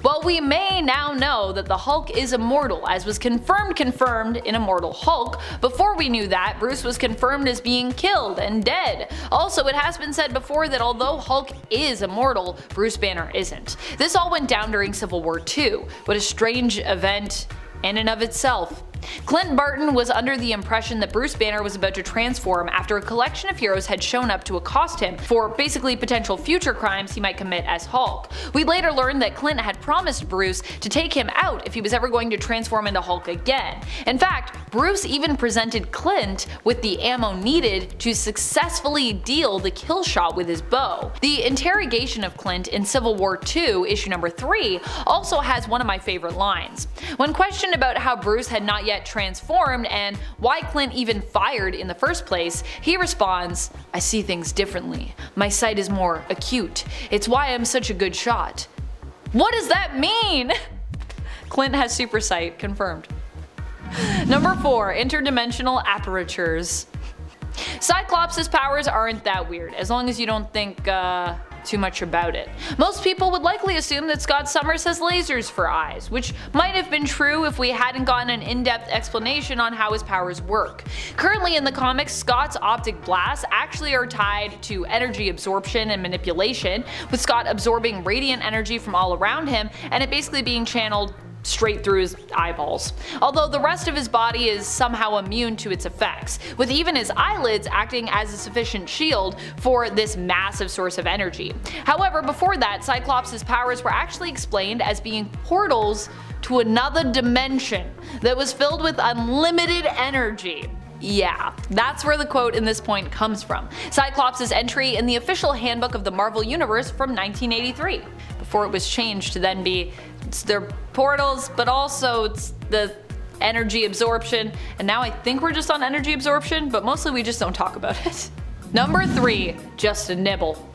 Well, we may now know that the Hulk is immortal, as was confirmed in Immortal Hulk. Before we knew that, Bruce was confirmed as being killed and dead. Also, it has been said before that although Hulk is immortal, Bruce Banner isn't. This all went down during Civil War II. What a strange event in and of itself. Clint Barton was under the impression that Bruce Banner was about to transform after a collection of heroes had shown up to accost him for basically potential future crimes he might commit as Hulk. We later learned that Clint had promised Bruce to take him out if he was ever going to transform into Hulk again. In fact, Bruce even presented Clint with the ammo needed to successfully deal the kill shot with his bow. The interrogation of Clint in Civil War II, issue number 3, also has one of my favorite lines. When questioned about how Bruce had not yet transformed and why Clint even fired in the first place, he responds, "I see things differently. My sight is more acute. It's why I'm such a good shot." What does that mean? Clint has super sight, confirmed. Number 4, interdimensional apertures. Cyclops' powers aren't that weird, as long as you don't think too much about it. Most people would likely assume that Scott Summers has lasers for eyes, which might have been true if we hadn't gotten an in-depth explanation on how his powers work. Currently in the comics, Scott's optic blasts actually are tied to energy absorption and manipulation, with Scott absorbing radiant energy from all around him and it basically being channeled straight through his eyeballs, although the rest of his body is somehow immune to its effects, with even his eyelids acting as a sufficient shield for this massive source of energy. However, before that, Cyclops' powers were actually explained as being portals to another dimension that was filled with unlimited energy. Yeah, that's where the quote in this point comes from. Cyclops' entry in the official handbook of the Marvel Universe from 1983, before it was changed to then be it's their portals, but also it's the energy absorption, and now I think we're just on energy absorption, but mostly we just don't talk about it. Number 3, just a nibble.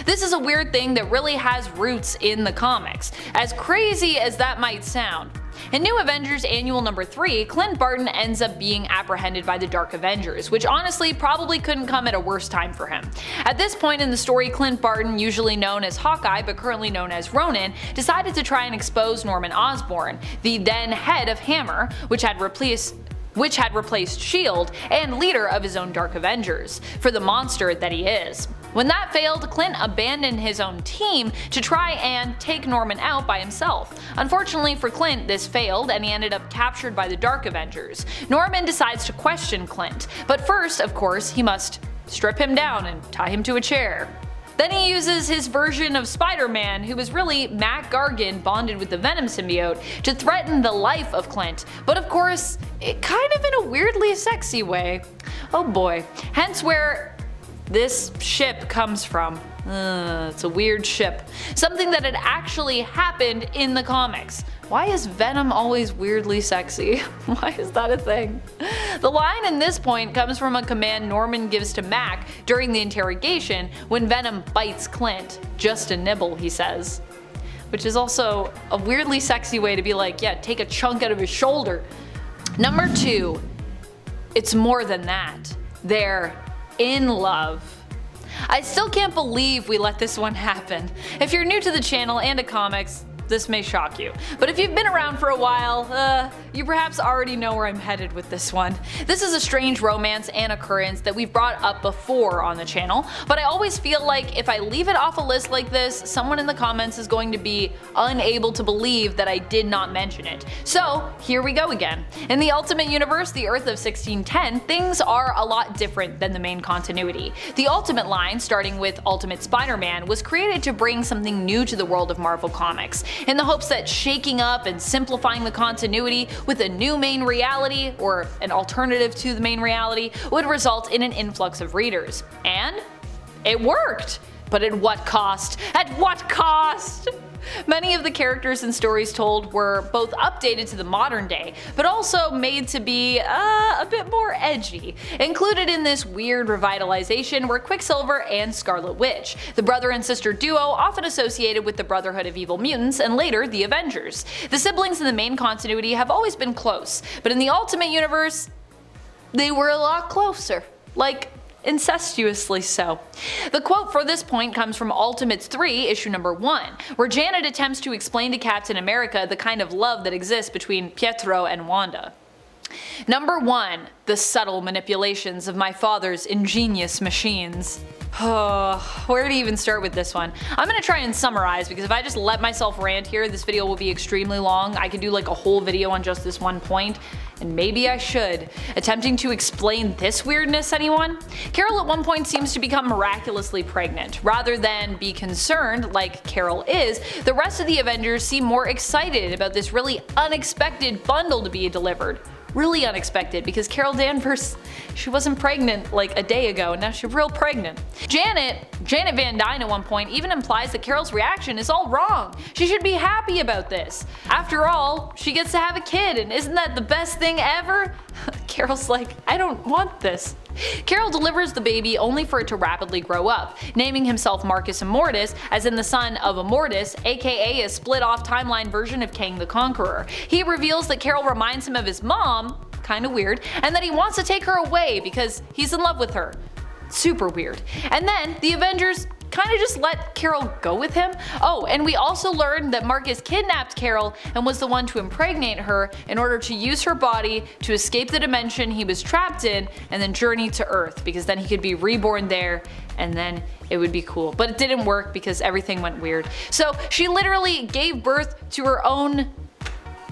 This is a weird thing that really has roots in the comics, as crazy as that might sound. In New Avengers Annual number 3, Clint Barton ends up being apprehended by the Dark Avengers, which honestly probably couldn't come at a worse time for him. At this point in the story, Clint Barton, usually known as Hawkeye but currently known as Ronin, decided to try and expose Norman Osborn, the then head of Hammer, which had replaced S.H.I.E.L.D. and leader of his own Dark Avengers, for the monster that he is. When that failed, Clint abandoned his own team to try and take Norman out by himself. Unfortunately for Clint, this failed and he ended up captured by the Dark Avengers. Norman decides to question Clint, but first, of course, he must strip him down and tie him to a chair. Then he uses his version of Spider-Man, who was really Mac Gargan bonded with the Venom symbiote, to threaten the life of Clint, but of course, it kind of in a weirdly sexy way. Oh boy. Hence where this ship comes from. It's a weird ship. Something that had actually happened in the comics. Why is Venom always weirdly sexy? Why is that a thing? The line in this point comes from a command Norman gives to Mac during the interrogation when Venom bites Clint. Just a nibble, he says. Which is also a weirdly sexy way to be like, yeah, take a chunk out of his shoulder. Number 2. It's more than that. They're in love. I still can't believe we let this one happen. If you're new to the channel and to comics, this may shock you. But if you've been around for a while, you perhaps already know where I'm headed with this one. This is a strange romance and occurrence that we've brought up before on the channel, but I always feel like if I leave it off a list like this, someone in the comments is going to be unable to believe that I did not mention it. So here we go again. In the Ultimate Universe, the Earth of 1610, things are a lot different than the main continuity. The Ultimate line, starting with Ultimate Spider-Man, was created to bring something new to the world of Marvel Comics, in the hopes that shaking up and simplifying the continuity with a new main reality, or an alternative to the main reality, would result in an influx of readers. And it worked! But at what cost? At what cost? Many of the characters and stories told were both updated to the modern day, but also made to be a bit more edgy. Included in this weird revitalization were Quicksilver and Scarlet Witch, the brother and sister duo often associated with the Brotherhood of Evil Mutants and later the Avengers. The siblings in the main continuity have always been close, but in the Ultimate Universe, they were a lot closer. Like, incestuously so. The quote for this point comes from Ultimates 3, issue number 1, where Janet attempts to explain to Captain America the kind of love that exists between Pietro and Wanda. Number 1. The subtle manipulations of my father's ingenious machines. Where to even start with this one? I'm gonna try and summarize, because if I just let myself rant here, this video will be extremely long. I could do like a whole video on just this one point, and maybe I should. Attempting to explain this weirdness, anyone? Carol at one point seems to become miraculously pregnant. Rather than be concerned, like Carol is, the rest of the Avengers seem more excited about this really unexpected bundle to be delivered. Really unexpected, because Carol Danvers, she wasn't pregnant like a day ago, and now she's real pregnant. Janet Van Dyne at one point even implies that Carol's reaction is all wrong. She should be happy about this. After all, she gets to have a kid, and isn't that the best thing ever? Carol's like, I don't want this. Carol delivers the baby only for it to rapidly grow up, naming himself Marcus Immortus, as in the son of Immortus, aka a split-off timeline version of Kang the Conqueror. He reveals that Carol reminds him of his mom, kinda weird, and that he wants to take her away because he's in love with her. Super weird. And then the Avengers kinda just let Carol go with him. Oh, and we also learned that Marcus kidnapped Carol and was the one to impregnate her in order to use her body to escape the dimension he was trapped in and then journey to Earth, because then he could be reborn there and then it would be cool. But it didn't work because everything went weird. So she literally gave birth to her own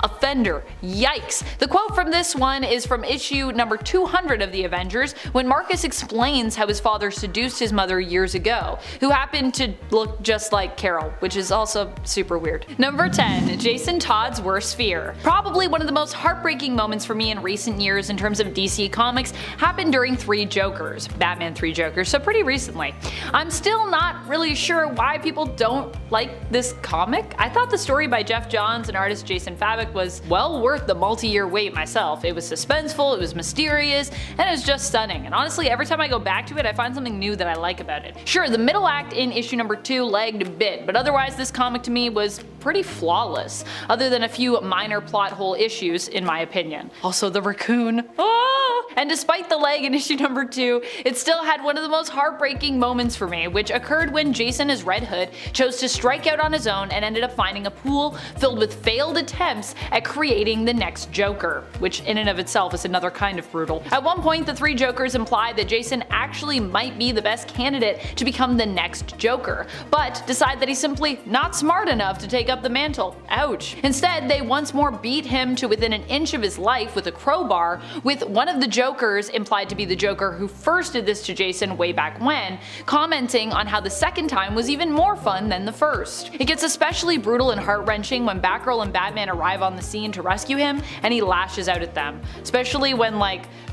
offender. Yikes. The quote from this one is from issue number 200 of the Avengers, when Marcus explains how his father seduced his mother years ago, who happened to look just like Carol, which is also super weird. Number 10. Jason Todd's worst fear. Probably one of the most heartbreaking moments for me in recent years in terms of DC Comics happened during Batman 3 Jokers, so pretty recently. I'm still not really sure why people don't like this comic. I thought the story by Jeff Johns and artist Jason Fabok was well worth the multi-year wait myself. It was suspenseful, it was mysterious, and it was just stunning. And honestly, every time I go back to it, I find something new that I like about it. Sure, the middle act in issue number 2 lagged a bit, but otherwise this comic to me was pretty flawless, other than a few minor plot hole issues in my opinion. Also the raccoon. Oh! And despite the leg in issue number 2, it still had one of the most heartbreaking moments for me, which occurred when Jason as Red Hood chose to strike out on his own and ended up finding a pool filled with failed attempts at creating the next Joker, which in and of itself is another kind of brutal. At one point, the 3 Jokers implied that Jason actually might be the best candidate to become the next Joker, but decide that he's simply not smart enough to take up the mantle. Ouch. Instead, they once more beat him to within an inch of his life with a crowbar, with one of the Jokers, implied to be the Joker who first did this to Jason way back when, commenting on how the second time was even more fun than the first. It gets especially brutal and heart-wrenching when Batgirl and Batman arrive on the scene to rescue him and he lashes out at them, especially when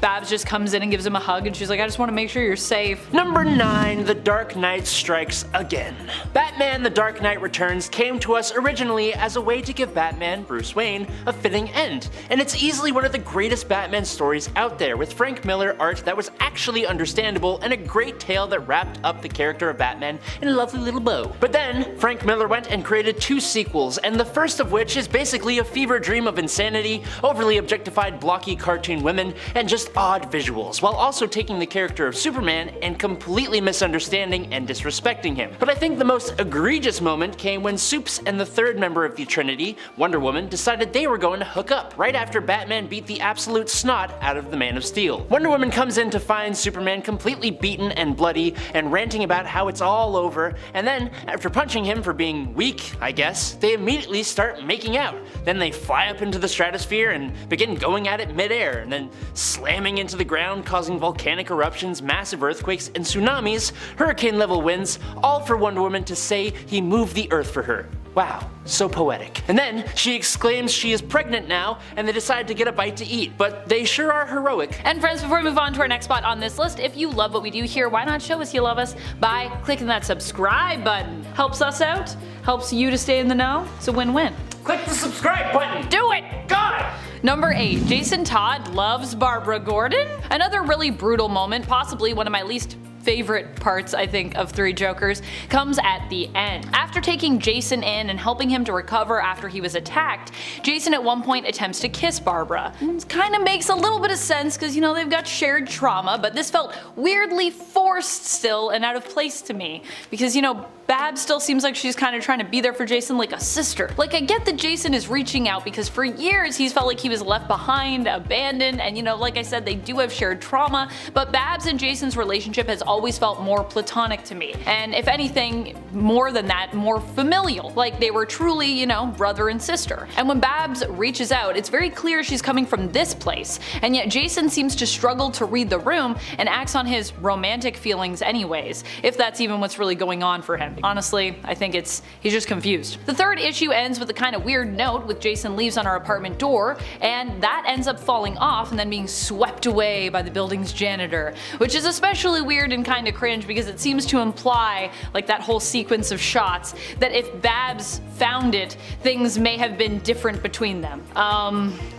Babs just comes in and gives him a hug and she's like, I just want to make sure you're safe. Number 9. The Dark Knight strikes again. Batman: The Dark Knight Returns came to us originally as a way to give Batman, Bruce Wayne, a fitting end, and it's easily one of the greatest Batman stories out there, with Frank Miller art that was actually understandable and a great tale that wrapped up the character of Batman in a lovely little bow. But then, Frank Miller went and created 2 sequels, and the first of which is basically a fever dream of insanity, overly objectified blocky cartoon women, and just odd visuals, while also taking the character of Superman and completely misunderstanding and disrespecting him. But I think the most egregious moment came when Supes and the 3rd member of the Trinity, Wonder Woman, decided they were going to hook up right after Batman beat the absolute snot out of the Man of Steel. Wonder Woman comes in to find Superman completely beaten and bloody and ranting about how it's all over, and then, after punching him for being weak, I guess, they immediately start making out. Then they fly up into the stratosphere and begin going at it midair, and then slamming into the ground, causing volcanic eruptions, massive earthquakes, and tsunamis, hurricane-level winds, all for Wonder Woman to say he moved the earth for her. Wow, so poetic. And then she exclaims she is pregnant now, and they decide to get a bite to eat, but they sure are heroic. And friends, before we move on to our next spot on this list, if you love what we do here, why not show us you love us by clicking that subscribe button? Helps us out, helps you to stay in the know, it's a win-win. Click the subscribe button! Do it! God! Number 8. Jason Todd loves Barbara Gordon. Another really brutal moment, possibly one of my least favorite parts, I think, of 3 Jokers, comes at the end. After taking Jason in and helping him to recover after he was attacked, Jason at one point attempts to kiss Barbara. It kind of makes a little bit of sense because, you know, they've got shared trauma, but this felt weirdly forced still and out of place to me because, you know, Babs still seems like she's kind of trying to be there for Jason like a sister. Like, I get that Jason is reaching out because for years he's felt like he was left behind, abandoned, and, you know, like I said, they do have shared trauma, but Babs and Jason's relationship has always felt more platonic to me, and if anything, more than that, more familial, like they were truly, you know, brother and sister. And when Babs reaches out, it's very clear she's coming from this place, and yet Jason seems to struggle to read the room and acts on his romantic feelings anyways, if that's even what's really going on for him. Honestly, I think he's just confused. The 3rd issue ends with a kind of weird note with Jason leaves on our apartment door, and that ends up falling off and then being swept away by the building's janitor, which is especially weird and kind of cringe because it seems to imply, like that whole sequence of shots, that if Babs found it, things may have been different between them.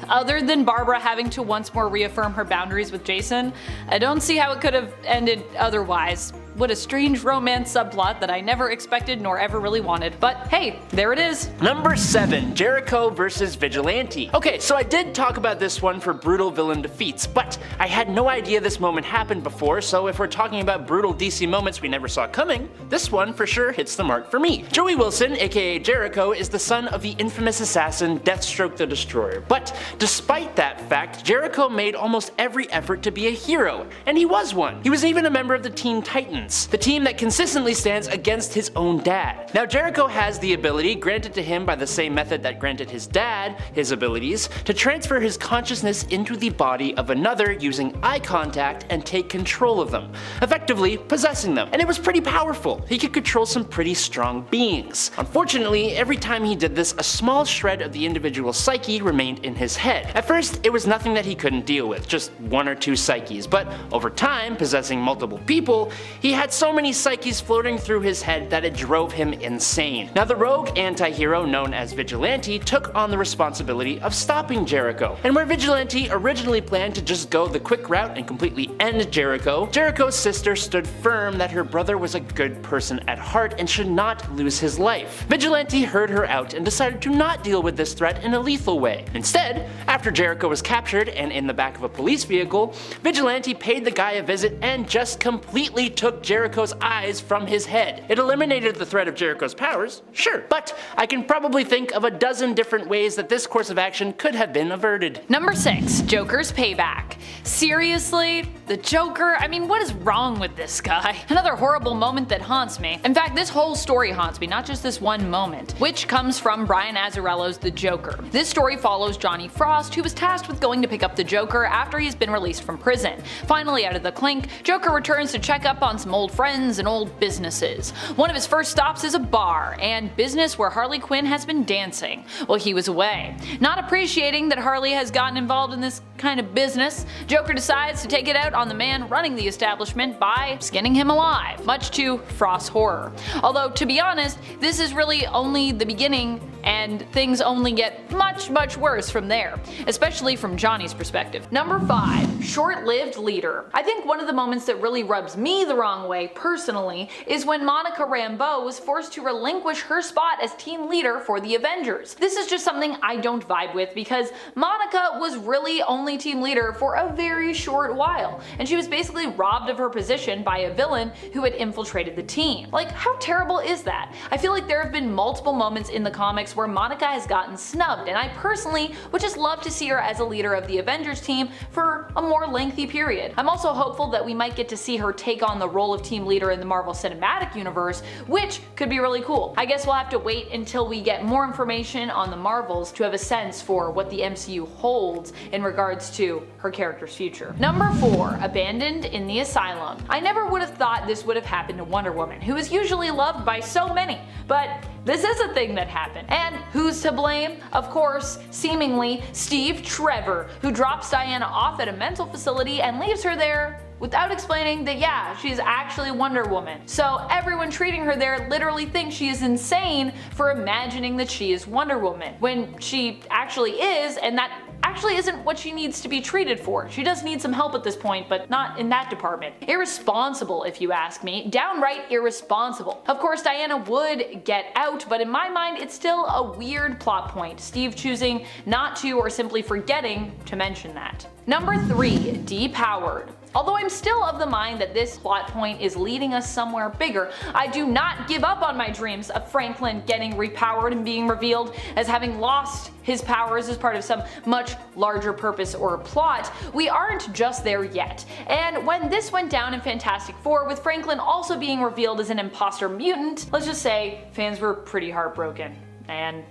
Other than Barbara having to once more reaffirm her boundaries with Jason, I don't see how it could have ended otherwise. What a strange romance subplot that I never expected nor ever really wanted. But hey, there it is. Number 7. Jericho vs. Vigilante. Okay, so I did talk about this one for brutal villain defeats, but I had no idea this moment happened before, so if we're talking about brutal DC moments we never saw coming, this one for sure hits the mark for me. Joey Wilson, aka Jericho, is the son of the infamous assassin Deathstroke the Destroyer, but despite that fact, Jericho made almost every effort to be a hero, and he was one. He was even a member of the Teen Titans, the team that consistently stands against his own dad. Now Jericho has the ability, granted to him by the same method that granted his dad his abilities, to transfer his consciousness into the body of another using eye contact and take control of them, effectively possessing them. And it was pretty powerful. He could control some pretty strong beings. Unfortunately, every time he did this, a small shred of the individual psyche remained in his head. At first, it was nothing that he couldn't deal with, just 1 or 2 psyches, but over time, possessing multiple people, he He had so many psyches floating through his head that it drove him insane. Now the rogue anti-hero known as Vigilante took on the responsibility of stopping Jericho. And where Vigilante originally planned to just go the quick route and completely end Jericho, Jericho's sister stood firm that her brother was a good person at heart and should not lose his life. Vigilante heard her out and decided to not deal with this threat in a lethal way. Instead, after Jericho was captured and in the back of a police vehicle, Vigilante paid the guy a visit and just completely took Jericho's eyes from his head. It eliminated the threat of Jericho's powers, sure, but I can probably think of a dozen different ways that this course of action could have been averted. Number 6. Joker's payback. Seriously? The Joker? I mean, what is wrong with this guy? Another horrible moment that haunts me. In fact, this whole story haunts me, not just this one moment, which comes from Brian Azzarello's The Joker. This story follows Johnny Frost, who was tasked with going to pick up the Joker after he's been released from prison. Finally out of the clink, Joker returns to check up on some old friends and old businesses. One of his first stops is a bar and business where Harley Quinn has been dancing while he was away. Not appreciating that Harley has gotten involved in this kind of business, Joker decides to take it out on the man running the establishment by skinning him alive, much to Frost's horror. Although, to be honest, this is really only the beginning and things only get much worse from there, especially from Johnny's perspective. Number 5. Short-lived leader. I think one of the moments that really rubs me the wrong way personally is when Monica Rambeau was forced to relinquish her spot as team leader for the Avengers. This is just something I don't vibe with because Monica was really only team leader for a very short while, and she was basically robbed of her position by a villain who had infiltrated the team. Like, how terrible is that? I feel like there have been multiple moments in the comics where Monica has gotten snubbed, and I personally would just love to see her as a leader of the Avengers team for a more lengthy period. I'm also hopeful that we might get to see her take on the role of team leader in the Marvel Cinematic Universe, which could be really cool. I guess we'll have to wait until we get more information on the Marvels to have a sense for what the MCU holds in regards to her character's future. Number 4. Abandoned in the Asylum. I never would have thought this would have happened to Wonder Woman, who is usually loved by so many, but this is a thing that happened. And who's to blame? Of course, seemingly Steve Trevor, who drops Diana off at a mental facility and leaves her there without explaining that yeah, she's actually Wonder Woman. So everyone treating her there literally thinks she is insane for imagining that she is Wonder Woman, when she actually is, and that actually isn't what she needs to be treated for. She does need some help at this point, but not in that department. Irresponsible, if you ask me. Downright irresponsible. Of course, Diana would get out, but in my mind, it's still a weird plot point, Steve choosing not to or simply forgetting to mention that. Number 3. Depowered. Although I'm still of the mind that this plot point is leading us somewhere bigger, I do not give up on my dreams of Franklin getting repowered and being revealed as having lost his powers as part of some much larger purpose or plot. We aren't just there yet. And when this went down in Fantastic Four, with Franklin also being revealed as an imposter mutant, let's just say fans were pretty heartbroken. And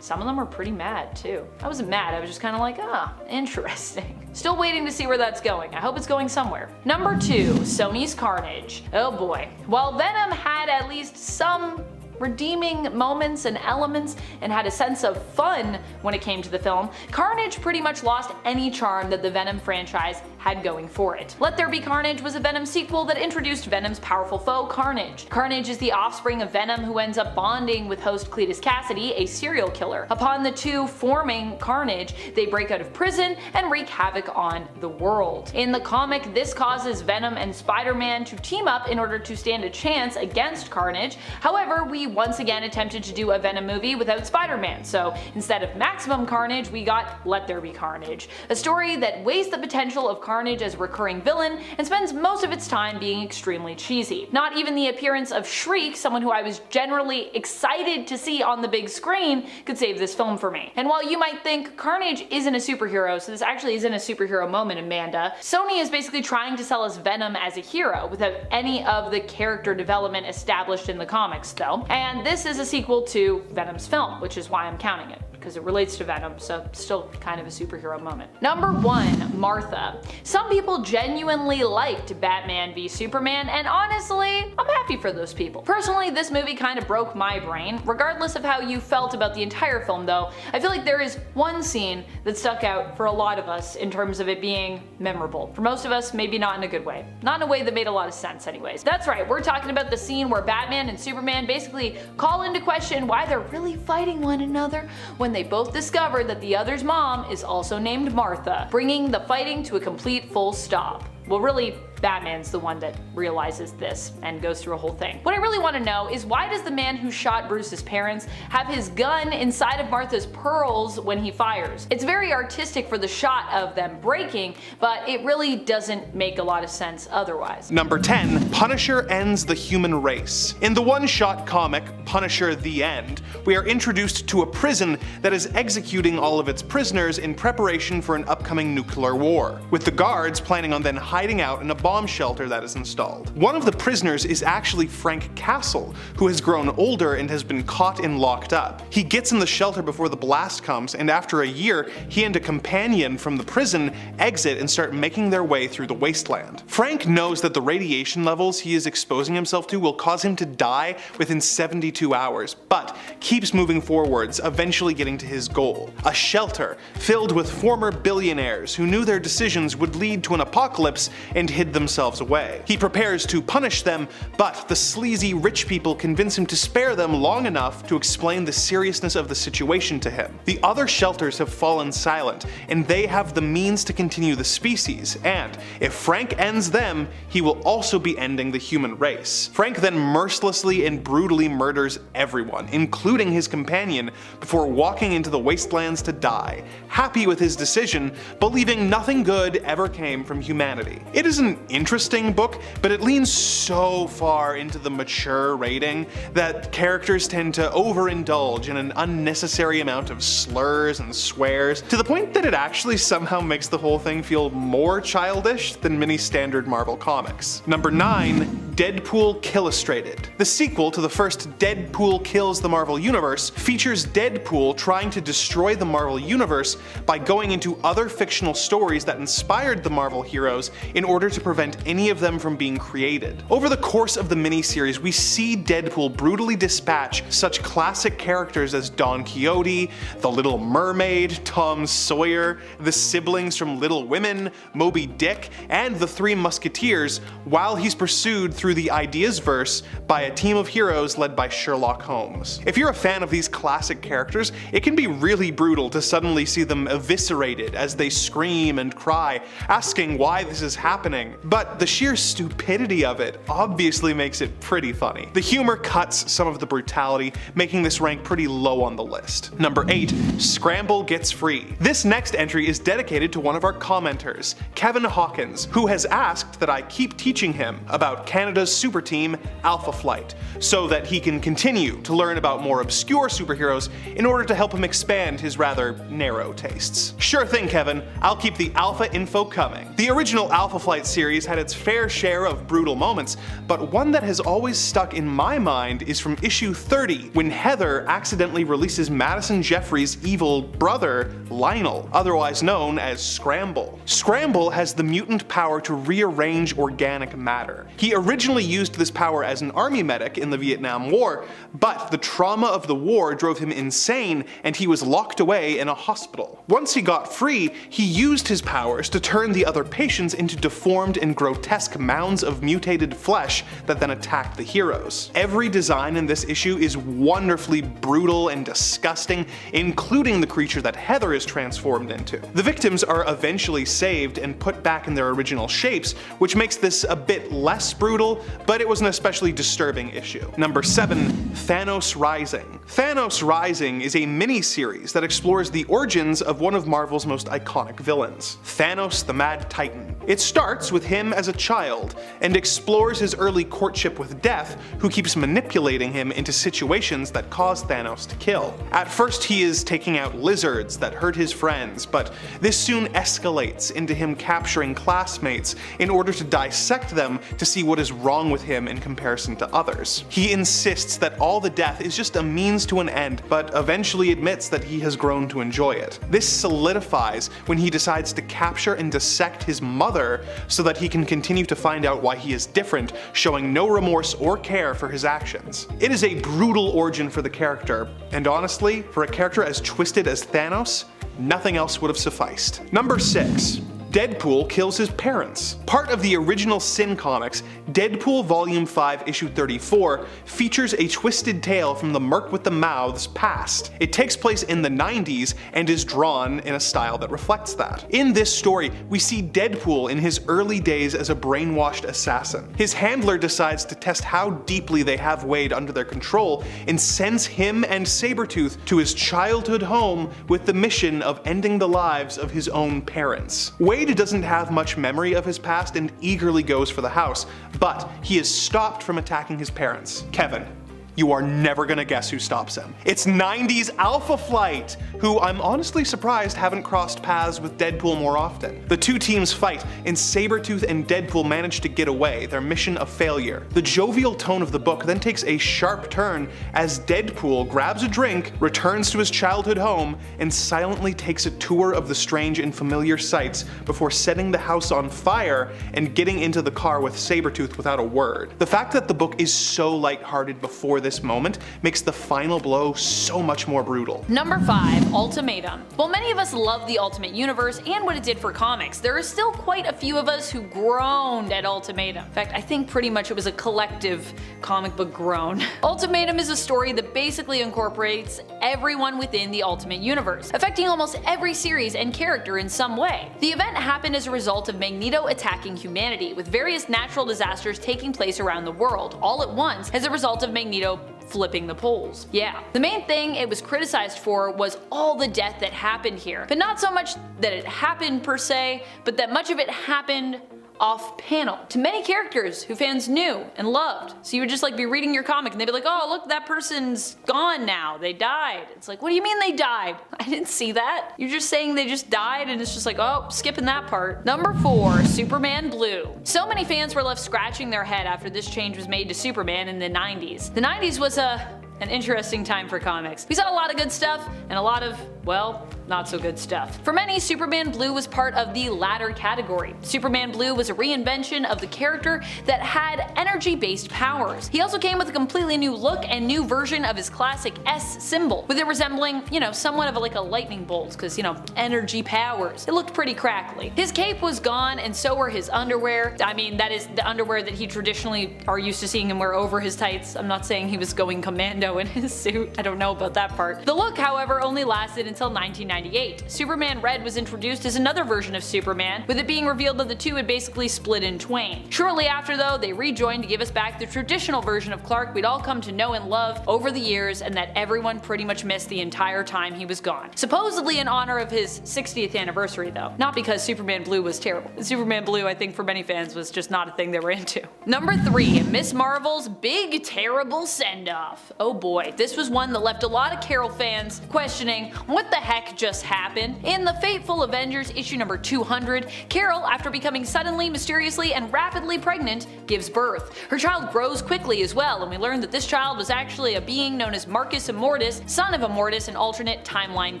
some of them were pretty mad too. I wasn't mad, I was just kind of like, ah, interesting. Still waiting to see where that's going. I hope it's going somewhere. Number 2. Sonys Carnage. Oh boy. While Venom had at least some redeeming moments and elements and had a sense of fun when it came to the film, Carnage pretty much lost any charm that the Venom franchise had going for it. Let There Be Carnage was a Venom sequel that introduced Venom's powerful foe, Carnage. Carnage is the offspring of Venom, who ends up bonding with host Cletus Cassidy, a serial killer. Upon the two forming Carnage, they break out of prison and wreak havoc on the world. In the comic, this causes Venom and Spider-Man to team up in order to stand a chance against Carnage. However, we once again attempted to do a Venom movie without Spider-Man, so instead of Maximum Carnage, we got Let There Be Carnage, a story that weighs the potential of Carnage as a recurring villain and spends most of its time being extremely cheesy. Not even the appearance of Shriek, someone who I was generally excited to see on the big screen, could save this film for me. And while you might think Carnage isn't a superhero, so this actually isn't a superhero moment, Amanda, Sony is basically trying to sell us Venom as a hero without any of the character development established in the comics though. And this is a sequel to Venom's film, which is why I'm counting it. because it relates to Venom, so still kind of a superhero moment. Number 1, Martha. Some people genuinely liked Batman v Superman, and honestly, I'm happy for those people. Personally, this movie kind of broke my brain. Regardless of how you felt about the entire film though, I feel like there is one scene that stuck out for a lot of us in terms of it being memorable. For most of us, maybe not in a good way. Not in a way that made a lot of sense anyways. That's right, we're talking about the scene where Batman and Superman basically call into question why they're really fighting one another when they both discover that the other's mom is also named Martha, bringing the fighting to a complete full stop. Well, really, Batman's the one that realizes this and goes through a whole thing. What I really want to know is, why does the man who shot Bruce's parents have his gun inside of Martha's pearls when he fires? It's very artistic for the shot of them breaking, but it really doesn't make a lot of sense otherwise. Number 10, Punisher ends the human race. In the one-shot comic, Punisher: The End, we are introduced to a prison that is executing all of its prisoners in preparation for an upcoming nuclear war, with the guards planning on then hiding out in a bomb shelter that is installed. One of the prisoners is actually Frank Castle, who has grown older and has been caught and locked up. He gets in the shelter before the blast comes, and after a year, he and a companion from the prison exit and start making their way through the wasteland. Frank knows that the radiation levels he is exposing himself to will cause him to die within 72 hours, but keeps moving forwards, eventually getting to his goal: a shelter filled with former billionaires who knew their decisions would lead to an apocalypse and hid themselves away. He prepares to punish them, but the sleazy rich people convince him to spare them long enough to explain the seriousness of the situation to him. The other shelters have fallen silent, and they have the means to continue the species, and if Frank ends them, he will also be ending the human race. Frank then mercilessly and brutally murders everyone, including his companion, before walking into the wastelands to die, happy with his decision, believing nothing good ever came from humanity. It is an interesting book, but it leans so far into the mature rating that characters tend to overindulge in an unnecessary amount of slurs and swears, to the point that it actually somehow makes the whole thing feel more childish than many standard Marvel comics. Number 9, Deadpool KIllustrated. The sequel to the first Deadpool Kills the Marvel Universe features Deadpool trying to destroy the Marvel Universe by going into other fictional stories that inspired the Marvel heroes in order to prevent any of them from being created. Over the course of the miniseries, we see Deadpool brutally dispatch such classic characters as Don Quixote, the Little Mermaid, Tom Sawyer, the siblings from Little Women, Moby Dick, and the Three Musketeers, while he's pursued through the Ideas-verse by a team of heroes led by Sherlock Holmes. If you're a fan of these classic characters, it can be really brutal to suddenly see them eviscerated as they scream and cry, asking why this is happening, but the sheer stupidity of it obviously makes it pretty funny. The humor cuts some of the brutality, making this rank pretty low on the list. Number 8, Scramble gets free. This next entry is dedicated to one of our commenters, Kevin Hawkins, who has asked that I keep teaching him about Canada's super team, Alpha Flight, so that he can continue to learn about more obscure superheroes in order to help him expand his rather narrow tastes. Sure thing, Kevin, I'll keep the Alpha info coming. The original Alpha Flight series had its fair share of brutal moments, but one that has always stuck in my mind is from issue 30, when Heather accidentally releases Madison Jeffries' evil brother, Lionel, otherwise known as Scramble. Scramble has the mutant power to rearrange organic matter. He originally used this power as an army medic in the Vietnam War, but the trauma of the war drove him insane and he was locked away in a hospital. Once he got free, he used his powers to turn the other patients into deformed and grotesque mounds of mutated flesh that then attacked the heroes. Every design in this issue is wonderfully brutal and disgusting, including the creature that Heather is transformed into. The victims are eventually saved and put back in their original shapes, which makes this a bit less brutal, but it was an especially disturbing issue. Number 7, Thanos Rising. Thanos Rising is a mini-series that explores the origins of one of Marvel's most iconic villains, Thanos the Mad Titan. It starts with him as a child and explores his early courtship with Death, who keeps manipulating him into situations that cause Thanos to kill. At first he is taking out lizards that hurt his friends, but this soon escalates into him capturing classmates in order to dissect them to see what is wrong with him in comparison to others. He insists that all the death is just a means to an end, but eventually admits that he has grown to enjoy it. This solidifies when he decides to capture and dissect his mother so that he can continue to find out why he is different, showing no remorse or care for his actions. It is a brutal origin for the character, and honestly, for a character as twisted as Thanos, nothing else would have sufficed. Number 6. Deadpool kills his parents. Part of the original Sin comics, Deadpool Volume 5 Issue 34 features a twisted tale from the Merc with the Mouth's past. It takes place in the 90s and is drawn in a style that reflects that. In this story, we see Deadpool in his early days as a brainwashed assassin. His handler decides to test how deeply they have Wade under their control and sends him and Sabretooth to his childhood home with the mission of ending the lives of his own parents. Wade doesn't have much memory of his past and eagerly goes for the house, but he is stopped from attacking his parents. Kevin, you are never gonna guess who stops him. It's 90s Alpha Flight, who I'm honestly surprised haven't crossed paths with Deadpool more often. The two teams fight, and Sabretooth and Deadpool manage to get away, their mission a failure. The jovial tone of the book then takes a sharp turn as Deadpool grabs a drink, returns to his childhood home, and silently takes a tour of the strange and familiar sights before setting the house on fire and getting into the car with Sabretooth without a word. The fact that the book is so lighthearted before this moment makes the final blow so much more brutal. Number 5. Ultimatum. While many of us love the Ultimate Universe and what it did for comics, there are still quite a few of us who groaned at Ultimatum. In fact, I think pretty much it was a collective comic book groan. Ultimatum is a story that basically incorporates everyone within the Ultimate Universe, affecting almost every series and character in some way. The event happened as a result of Magneto attacking humanity, with various natural disasters taking place around the world, all at once as a result of Magneto flipping the poles. Yeah. The main thing it was criticized for was all the death that happened here, but not so much that it happened per se, but that much of it happened off panel to many characters who fans knew and loved. So you would just like be reading your comic and they'd be like, oh look, that person's gone now, they died. It's like, what do you mean they died? I didn't see that. You're just saying they just died and it's just like, oh, skipping that part. Number 4, Superman Blue. So many fans were left scratching their head after this change was made to Superman in the 90s. The 90s was an interesting time for comics. We saw a lot of good stuff and a lot of, well, not so good stuff. For many, Superman Blue was part of the latter category. Superman Blue was a reinvention of the character that had energy-based powers. He also came with a completely new look and new version of his classic S symbol, with it resembling, somewhat of like a lightning bolt, because, energy powers. It looked pretty crackly. His cape was gone and so were his underwear. I mean, that is the underwear that he traditionally are used to seeing him wear over his tights. I'm not saying he was going commando in his suit. I don't know about that part. The look, however, only lasted until 1998. Superman Red was introduced as another version of Superman, with it being revealed that the two had basically split in twain. Shortly after though, they rejoined to give us back the traditional version of Clark we'd all come to know and love over the years and that everyone pretty much missed the entire time he was gone. Supposedly in honor of his 60th anniversary though, not because Superman Blue was terrible. Superman Blue, I think for many fans, was just not a thing they were into. Number 3, Miss Marvel's Big Terrible Send-Off. Oh boy, this was one that left a lot of Carol fans questioning what the heck just happened. In the fateful Avengers issue number 200, Carol, after becoming suddenly, mysteriously, and rapidly pregnant, gives birth. Her child grows quickly as well, and we learn that this child was actually a being known as Marcus Immortus, son of Immortus and alternate timeline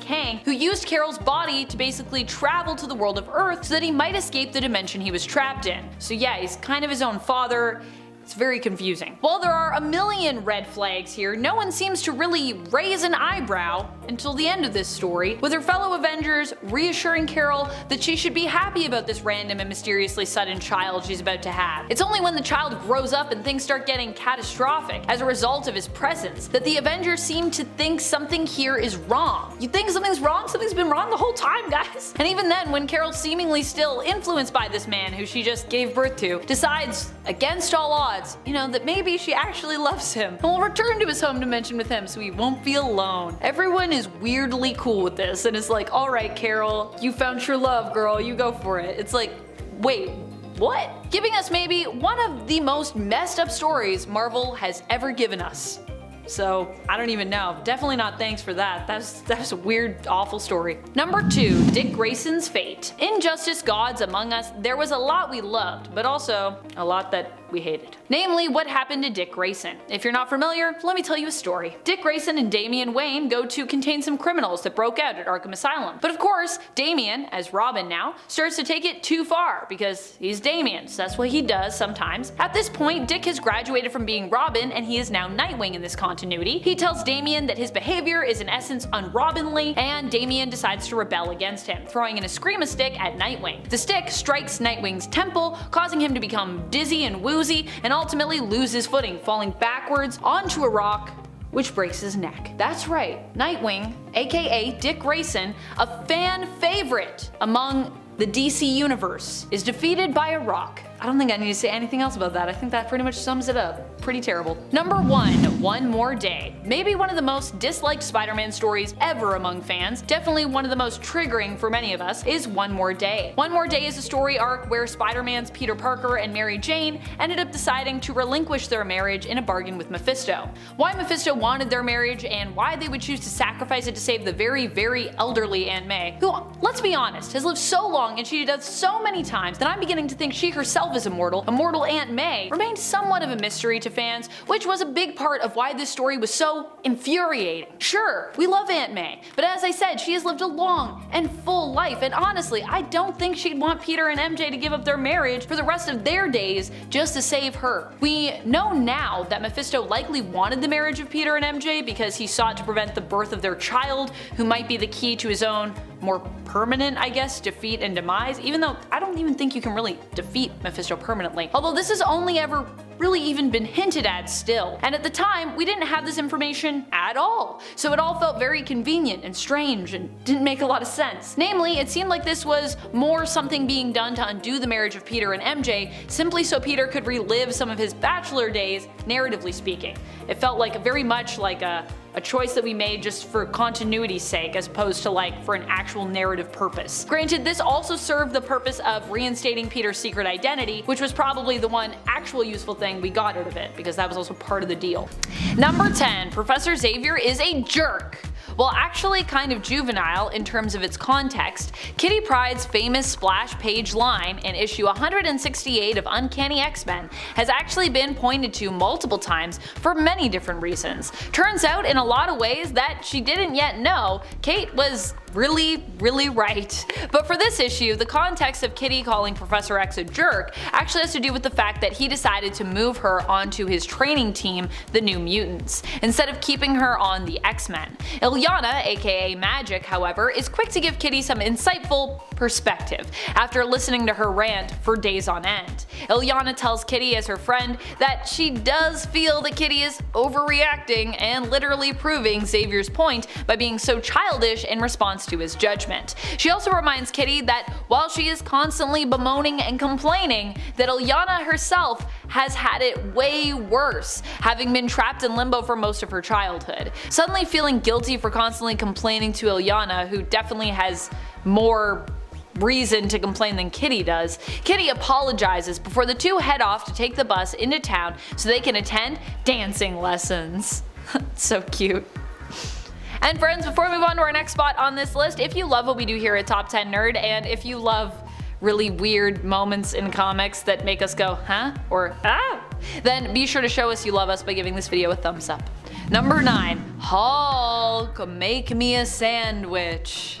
Kang, who used Carol's body to basically travel to the world of Earth so that he might escape the dimension he was trapped in. So yeah, he's kind of his own father. It's very confusing. While there are a million red flags here, no one seems to really raise an eyebrow until the end of this story, with her fellow Avengers reassuring Carol that she should be happy about this random and mysteriously sudden child she's about to have. It's only when the child grows up and things start getting catastrophic as a result of his presence that the Avengers seem to think something here is wrong. You think something's wrong? Something's been wrong the whole time, guys. And even then, when Carol, seemingly still influenced by this man who she just gave birth to, decides, against all odds, that maybe she actually loves him and will return to his home dimension with him so he won't feel alone. Everyone is weirdly cool with this and it's like, alright Carol, you found true love, girl, you go for it. It's like, wait, what? Giving us maybe one of the most messed up stories Marvel has ever given us. so I don't even know. Definitely not thanks for that. That's a weird, awful story. Number 2, Dick Grayson's fate. In Justice Gods Among Us, there was a lot we loved, but also a lot that we hated. Namely, what happened to Dick Grayson. If you're not familiar, let me tell you a story. Dick Grayson and Damian Wayne go to contain some criminals that broke out at Arkham Asylum. But of course, Damian, as Robin now, starts to take it too far because he's Damian, so that's what he does sometimes. At this point, Dick has graduated from being Robin and he is now Nightwing in this continuity. He tells Damian that his behavior is in essence un-Robinly, and Damian decides to rebel against him, throwing in a Scream-a-Stick at Nightwing. The stick strikes Nightwing's temple, causing him to become dizzy and woozy, and ultimately lose his footing, falling backwards onto a rock, which breaks his neck. That's right, Nightwing, aka Dick Grayson, a fan favorite among the DC universe, is defeated by a rock. I don't think I need to say anything else about that. I think that pretty much sums it up. Pretty terrible. Number 1, One More Day. Maybe one of the most disliked Spider-Man stories ever among fans, definitely one of the most triggering for many of us, is One More Day. One More Day is a story arc where Spider-Man's Peter Parker and Mary Jane ended up deciding to relinquish their marriage in a bargain with Mephisto. Why Mephisto wanted their marriage and why they would choose to sacrifice it to save the very, very elderly Aunt May, who, let's be honest, has lived so long and cheated us so many times that I'm beginning to think she herself is immortal Aunt May, remained somewhat of a mystery to fans, which was a big part of why this story was so infuriating. Sure, we love Aunt May, but as I said, she has lived a long and full life, and honestly, I don't think she'd want Peter and MJ to give up their marriage for the rest of their days just to save her. We know now that Mephisto likely wanted the marriage of Peter and MJ because he sought to prevent the birth of their child, who might be the key to his own more permanent, I guess, defeat and demise, even though I don't even think you can really defeat Mephisto permanently. Although this has only ever really even been hinted at still. And at the time, we didn't have this information at all. So it all felt very convenient and strange and didn't make a lot of sense. Namely, it seemed like this was more something being done to undo the marriage of Peter and MJ, simply so Peter could relive some of his bachelor days, narratively speaking. It felt like very much like a choice that we made just for continuity's sake as opposed to like for an actual narrative purpose. Granted, this also served the purpose of reinstating Peter's secret identity, which was probably the one actual useful thing we got out of it, because that was also part of the deal. Number 10, Professor Xavier is a jerk. While actually kind of juvenile in terms of its context, Kitty Pryde's famous splash page line in issue 168 of Uncanny X-Men has actually been pointed to multiple times for many different reasons. Turns out in a lot of ways that she didn't yet know, Kate was really right. But for this issue, the context of Kitty calling Professor X a jerk actually has to do with the fact that he decided to move her onto his training team, the New Mutants, instead of keeping her on the X-Men. Illyana, aka Magic, however, is quick to give Kitty some insightful perspective after listening to her rant for days on end. Illyana tells Kitty as her friend that she does feel that Kitty is overreacting and literally proving Xavier's point by being so childish in response to his judgment. She also reminds Kitty that while she is constantly bemoaning and complaining, that Illyana herself has had it way worse, having been trapped in limbo for most of her childhood. Suddenly feeling guilty for constantly complaining to Illyana, who definitely has more reason to complain than Kitty does, Kitty apologizes before the two head off to take the bus into town so they can attend dancing lessons. So cute. And friends, before we move on to our next spot on this list, if you love what we do here at Top 10 Nerd, and if you love really weird moments in comics that make us go, huh? Or, ah? Then be sure to show us you love us by giving this video a thumbs up. Number 9. Hulk, make me a sandwich.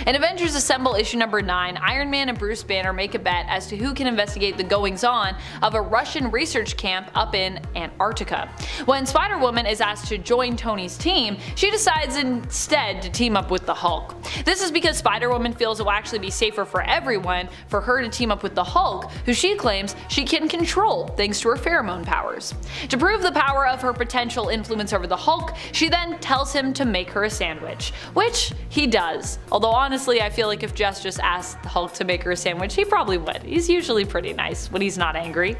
In Avengers Assemble issue number 9, Iron Man and Bruce Banner make a bet as to who can investigate the goings-on of a Russian research camp up in Antarctica. When Spider-Woman is asked to join Tony's team, she decides instead to team up with the Hulk. This is because Spider-Woman feels it will actually be safer for everyone for her to team up with the Hulk, who she claims she can control thanks to her pheromone powers. To prove the power of her potential influence over the Hulk, she then tells him to make her a sandwich, which he does, although honestly, I feel like if Jess just asked the Hulk to make her a sandwich, he probably would. He's usually pretty nice when he's not angry.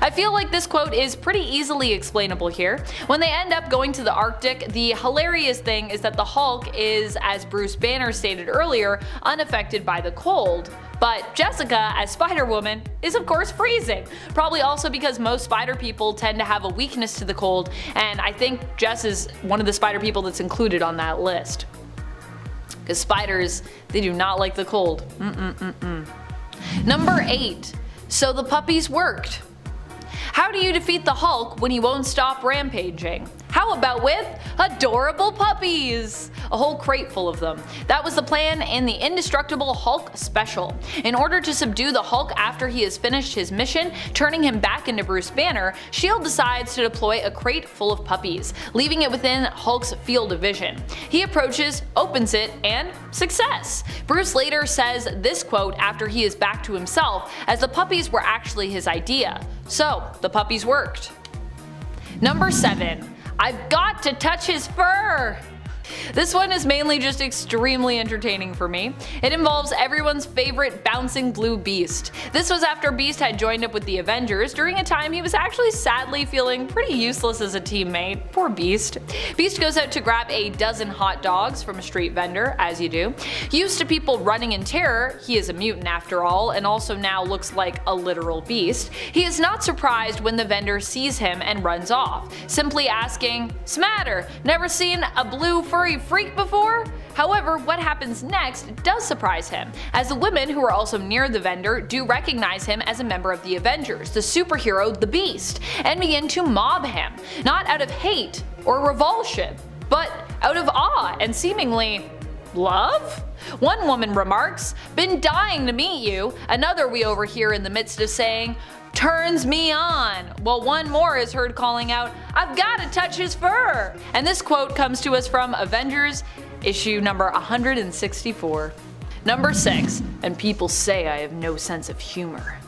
I feel like this quote is pretty easily explainable here. When they end up going to the Arctic, the hilarious thing is that the Hulk is, as Bruce Banner stated earlier, unaffected by the cold. But Jessica, as Spider-Woman, is of course freezing. Probably also because most spider people tend to have a weakness to the cold, and I think Jess is one of the spider people that's included on that list. Because spiders, they do not like the cold. Number 8. So the puppies worked. How do you defeat the Hulk when he won't stop rampaging? How about with adorable puppies? A whole crate full of them. That was the plan in the Indestructible Hulk special. In order to subdue the Hulk after he has finished his mission, turning him back into Bruce Banner, S.H.I.E.L.D. decides to deploy a crate full of puppies, leaving it within Hulk's field of vision. He approaches, opens it, and success! Bruce later says this quote after he is back to himself, as the puppies were actually his idea. So, the puppies worked. Number 7. I've got to touch his fur! This one is mainly just extremely entertaining for me. It involves everyone's favorite bouncing blue Beast. This was after Beast had joined up with the Avengers during a time he was actually sadly feeling pretty useless as a teammate. Poor Beast. Beast goes out to grab a dozen hot dogs from a street vendor, as you do. Used to people running in terror, he is a mutant after all, and also now looks like a literal beast. He is not surprised when the vendor sees him and runs off, simply asking, "Smatter, never seen a blue furry freak before?" However, what happens next does surprise him, as the women who are also near the vendor do recognize him as a member of the Avengers, the superhero the Beast, and begin to mob him, not out of hate or revulsion, but out of awe and seemingly love? One woman remarks, "Been dying to meet you." Another we overhear in the midst of saying, "Turns me on," while one more is heard calling out, "I've got to touch his fur." And this quote comes to us from Avengers issue number 164. Number 6. And people say I have no sense of humor.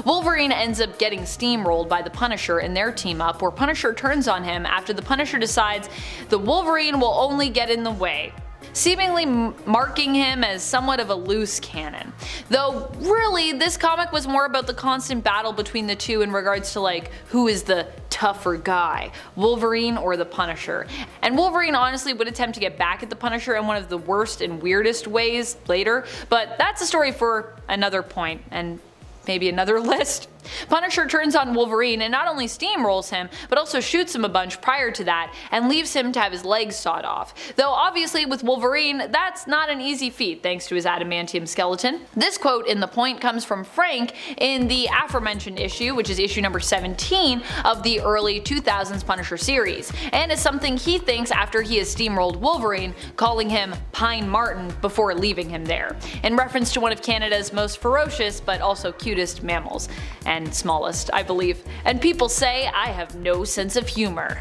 Wolverine ends up getting steamrolled by the Punisher in their team up, where Punisher turns on him after the Punisher decides the Wolverine will only get in the way, seemingly marking him as somewhat of a loose cannon. Though really, this comic was more about the constant battle between the two in regards to like who is the tougher guy, Wolverine or the Punisher. And Wolverine honestly would attempt to get back at the Punisher in one of the worst and weirdest ways later, but that's a story for another point and maybe another list. Punisher turns on Wolverine and not only steamrolls him, but also shoots him a bunch prior to that and leaves him to have his legs sawed off. Though obviously with Wolverine, that's not an easy feat thanks to his adamantium skeleton. This quote in the point comes from Frank in the aforementioned issue, which is issue number 17 of the early 2000s Punisher series, and is something he thinks after he has steamrolled Wolverine, calling him Pine Martin before leaving him there, in reference to one of Canada's most ferocious but also cutest mammals. And smallest, I believe. And people say I have no sense of humor.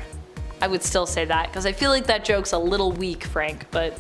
I would still say that, because I feel like that joke's a little weak, Frank, but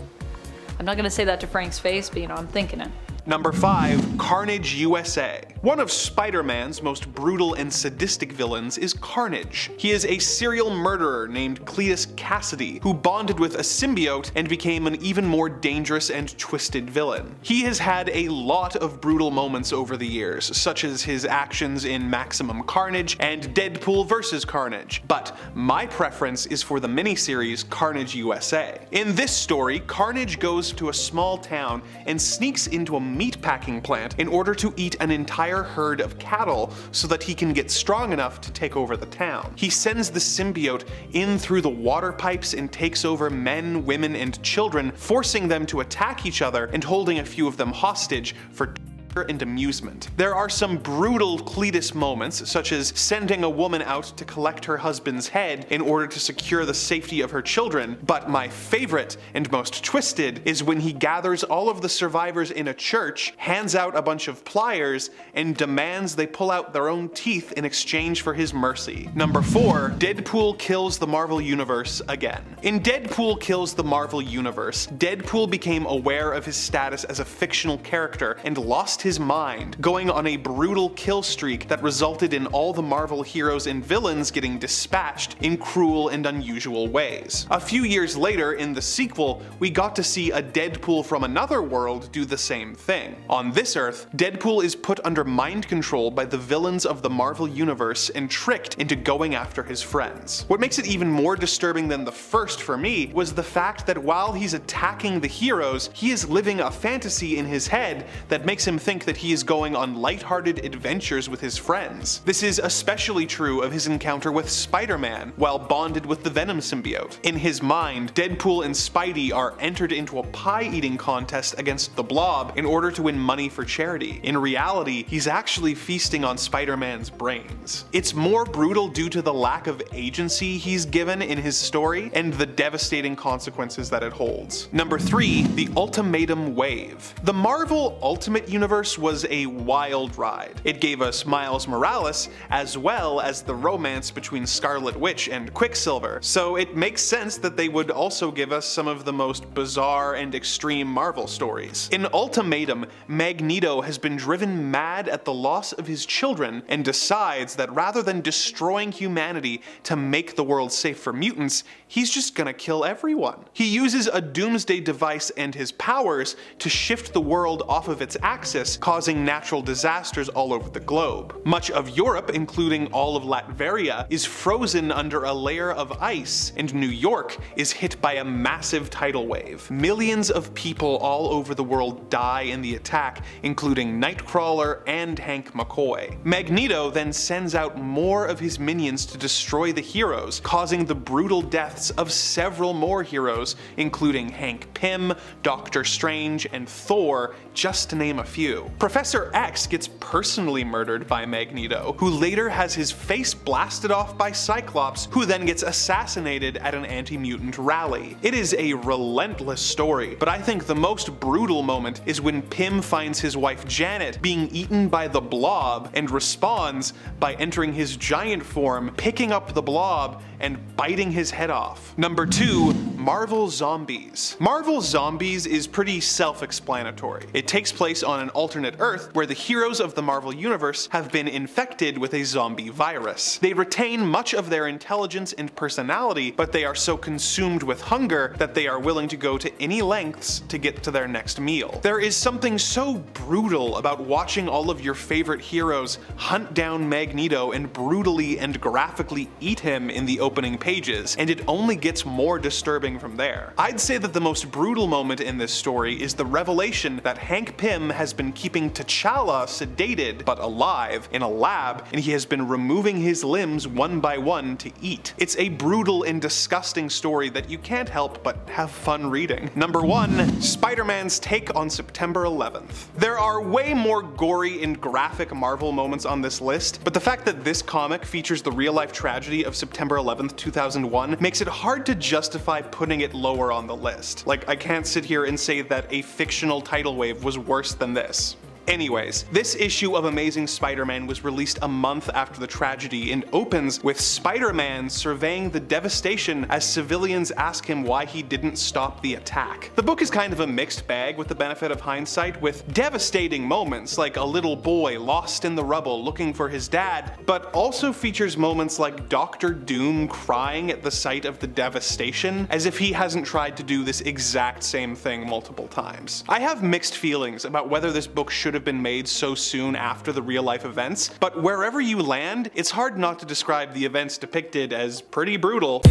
I'm not gonna say that to Frank's face, but you know, I'm thinking it. Number 5. Carnage USA. One of Spider-Man's most brutal and sadistic villains is Carnage. He is a serial murderer named Cletus Cassidy, who bonded with a symbiote and became an even more dangerous and twisted villain. He has had a lot of brutal moments over the years, such as his actions in Maximum Carnage and Deadpool vs. Carnage, but my preference is for the miniseries Carnage USA. In this story, Carnage goes to a small town and sneaks into a meatpacking plant in order to eat an entire herd of cattle so that he can get strong enough to take over the town. He sends the symbiote in through the water pipes and takes over men, women, and children, forcing them to attack each other and holding a few of them hostage for and amusement. There are some brutal Cletus moments, such as sending a woman out to collect her husband's head in order to secure the safety of her children, but my favorite and most twisted is when he gathers all of the survivors in a church, hands out a bunch of pliers, and demands they pull out their own teeth in exchange for his mercy. Number 4. Deadpool kills the Marvel Universe again. In Deadpool Kills the Marvel Universe, Deadpool became aware of his status as a fictional character and lost lost his mind, going on a brutal kill streak that resulted in all the Marvel heroes and villains getting dispatched in cruel and unusual ways. A few years later, in the sequel, we got to see a Deadpool from another world do the same thing. On this Earth, Deadpool is put under mind control by the villains of the Marvel Universe and tricked into going after his friends. What makes it even more disturbing than the first for me was the fact that while he's attacking the heroes, he is living a fantasy in his head that makes him think that he is going on lighthearted adventures with his friends. This is especially true of his encounter with Spider-Man while bonded with the Venom symbiote. In his mind, Deadpool and Spidey are entered into a pie-eating contest against the Blob in order to win money for charity. In reality, he's actually feasting on Spider-Man's brains. It's more brutal due to the lack of agency he's given in his story and the devastating consequences that it holds. Number 3, the Ultimatum wave. The Marvel Ultimate Universe was a wild ride. It gave us Miles Morales as well as the romance between Scarlet Witch and Quicksilver, so it makes sense that they would also give us some of the most bizarre and extreme Marvel stories. In Ultimatum, Magneto has been driven mad at the loss of his children and decides that rather than destroying humanity to make the world safe for mutants, he's just gonna kill everyone. He uses a doomsday device and his powers to shift the world off of its axis, causing natural disasters all over the globe. Much of Europe, including all of Latveria, is frozen under a layer of ice, and New York is hit by a massive tidal wave. Millions of people all over the world die in the attack, including Nightcrawler and Hank McCoy. Magneto then sends out more of his minions to destroy the heroes, causing the brutal deaths of several more heroes, including Hank Pym, Doctor Strange, and Thor, just to name a few. Professor X gets personally murdered by Magneto, who later has his face blasted off by Cyclopss, who then gets assassinated at an anti-mutant rally. It is a relentless story, but I think the most brutal moment is when Pym finds his wife Janet being eaten by the Blob and responds by entering his giant form, picking up the Blob, and biting his head off. Number 2, Marvel Zombies. Marvel Zombies is pretty self-explanatory. It takes place on an alternate Earth where the heroes of the Marvel Universe have been infected with a zombie virus. They retain much of their intelligence and personality, but they are so consumed with hunger that they are willing to go to any lengths to get to their next meal. There is something so brutal about watching all of your favorite heroes hunt down Magneto and brutally and graphically eat him in the opening pages, and it only gets more disturbing from there. I'd say that the most brutal moment in this story is the revelation that Hank Pym has been keeping T'Challa sedated but alive in a lab, and he has been removing his limbs one by one to eat. It's a brutal and disgusting story that you can't help but have fun reading. Number 1, Spider-Man's take on September 11th. There are way more gory and graphic Marvel moments on this list, but the fact that this comic features the real-life tragedy of September 11th, 2001 makes it hard to justify putting it lower on the list. Like, I can't sit here and say that a fictional tidal wave was worse than this. Anyways, this issue of Amazing Spider-Man was released a month after the tragedy and opens with Spider-Man surveying the devastation as civilians ask him why he didn't stop the attack. The book is kind of a mixed bag with the benefit of hindsight, with devastating moments like a little boy lost in the rubble looking for his dad, but also features moments like Doctor Doom crying at the sight of the devastation, as if he hasn't tried to do this exact same thing multiple times. I have mixed feelings about whether this book should have been made so soon after the real-life events, but wherever you land, it's hard not to describe the events depicted as pretty brutal.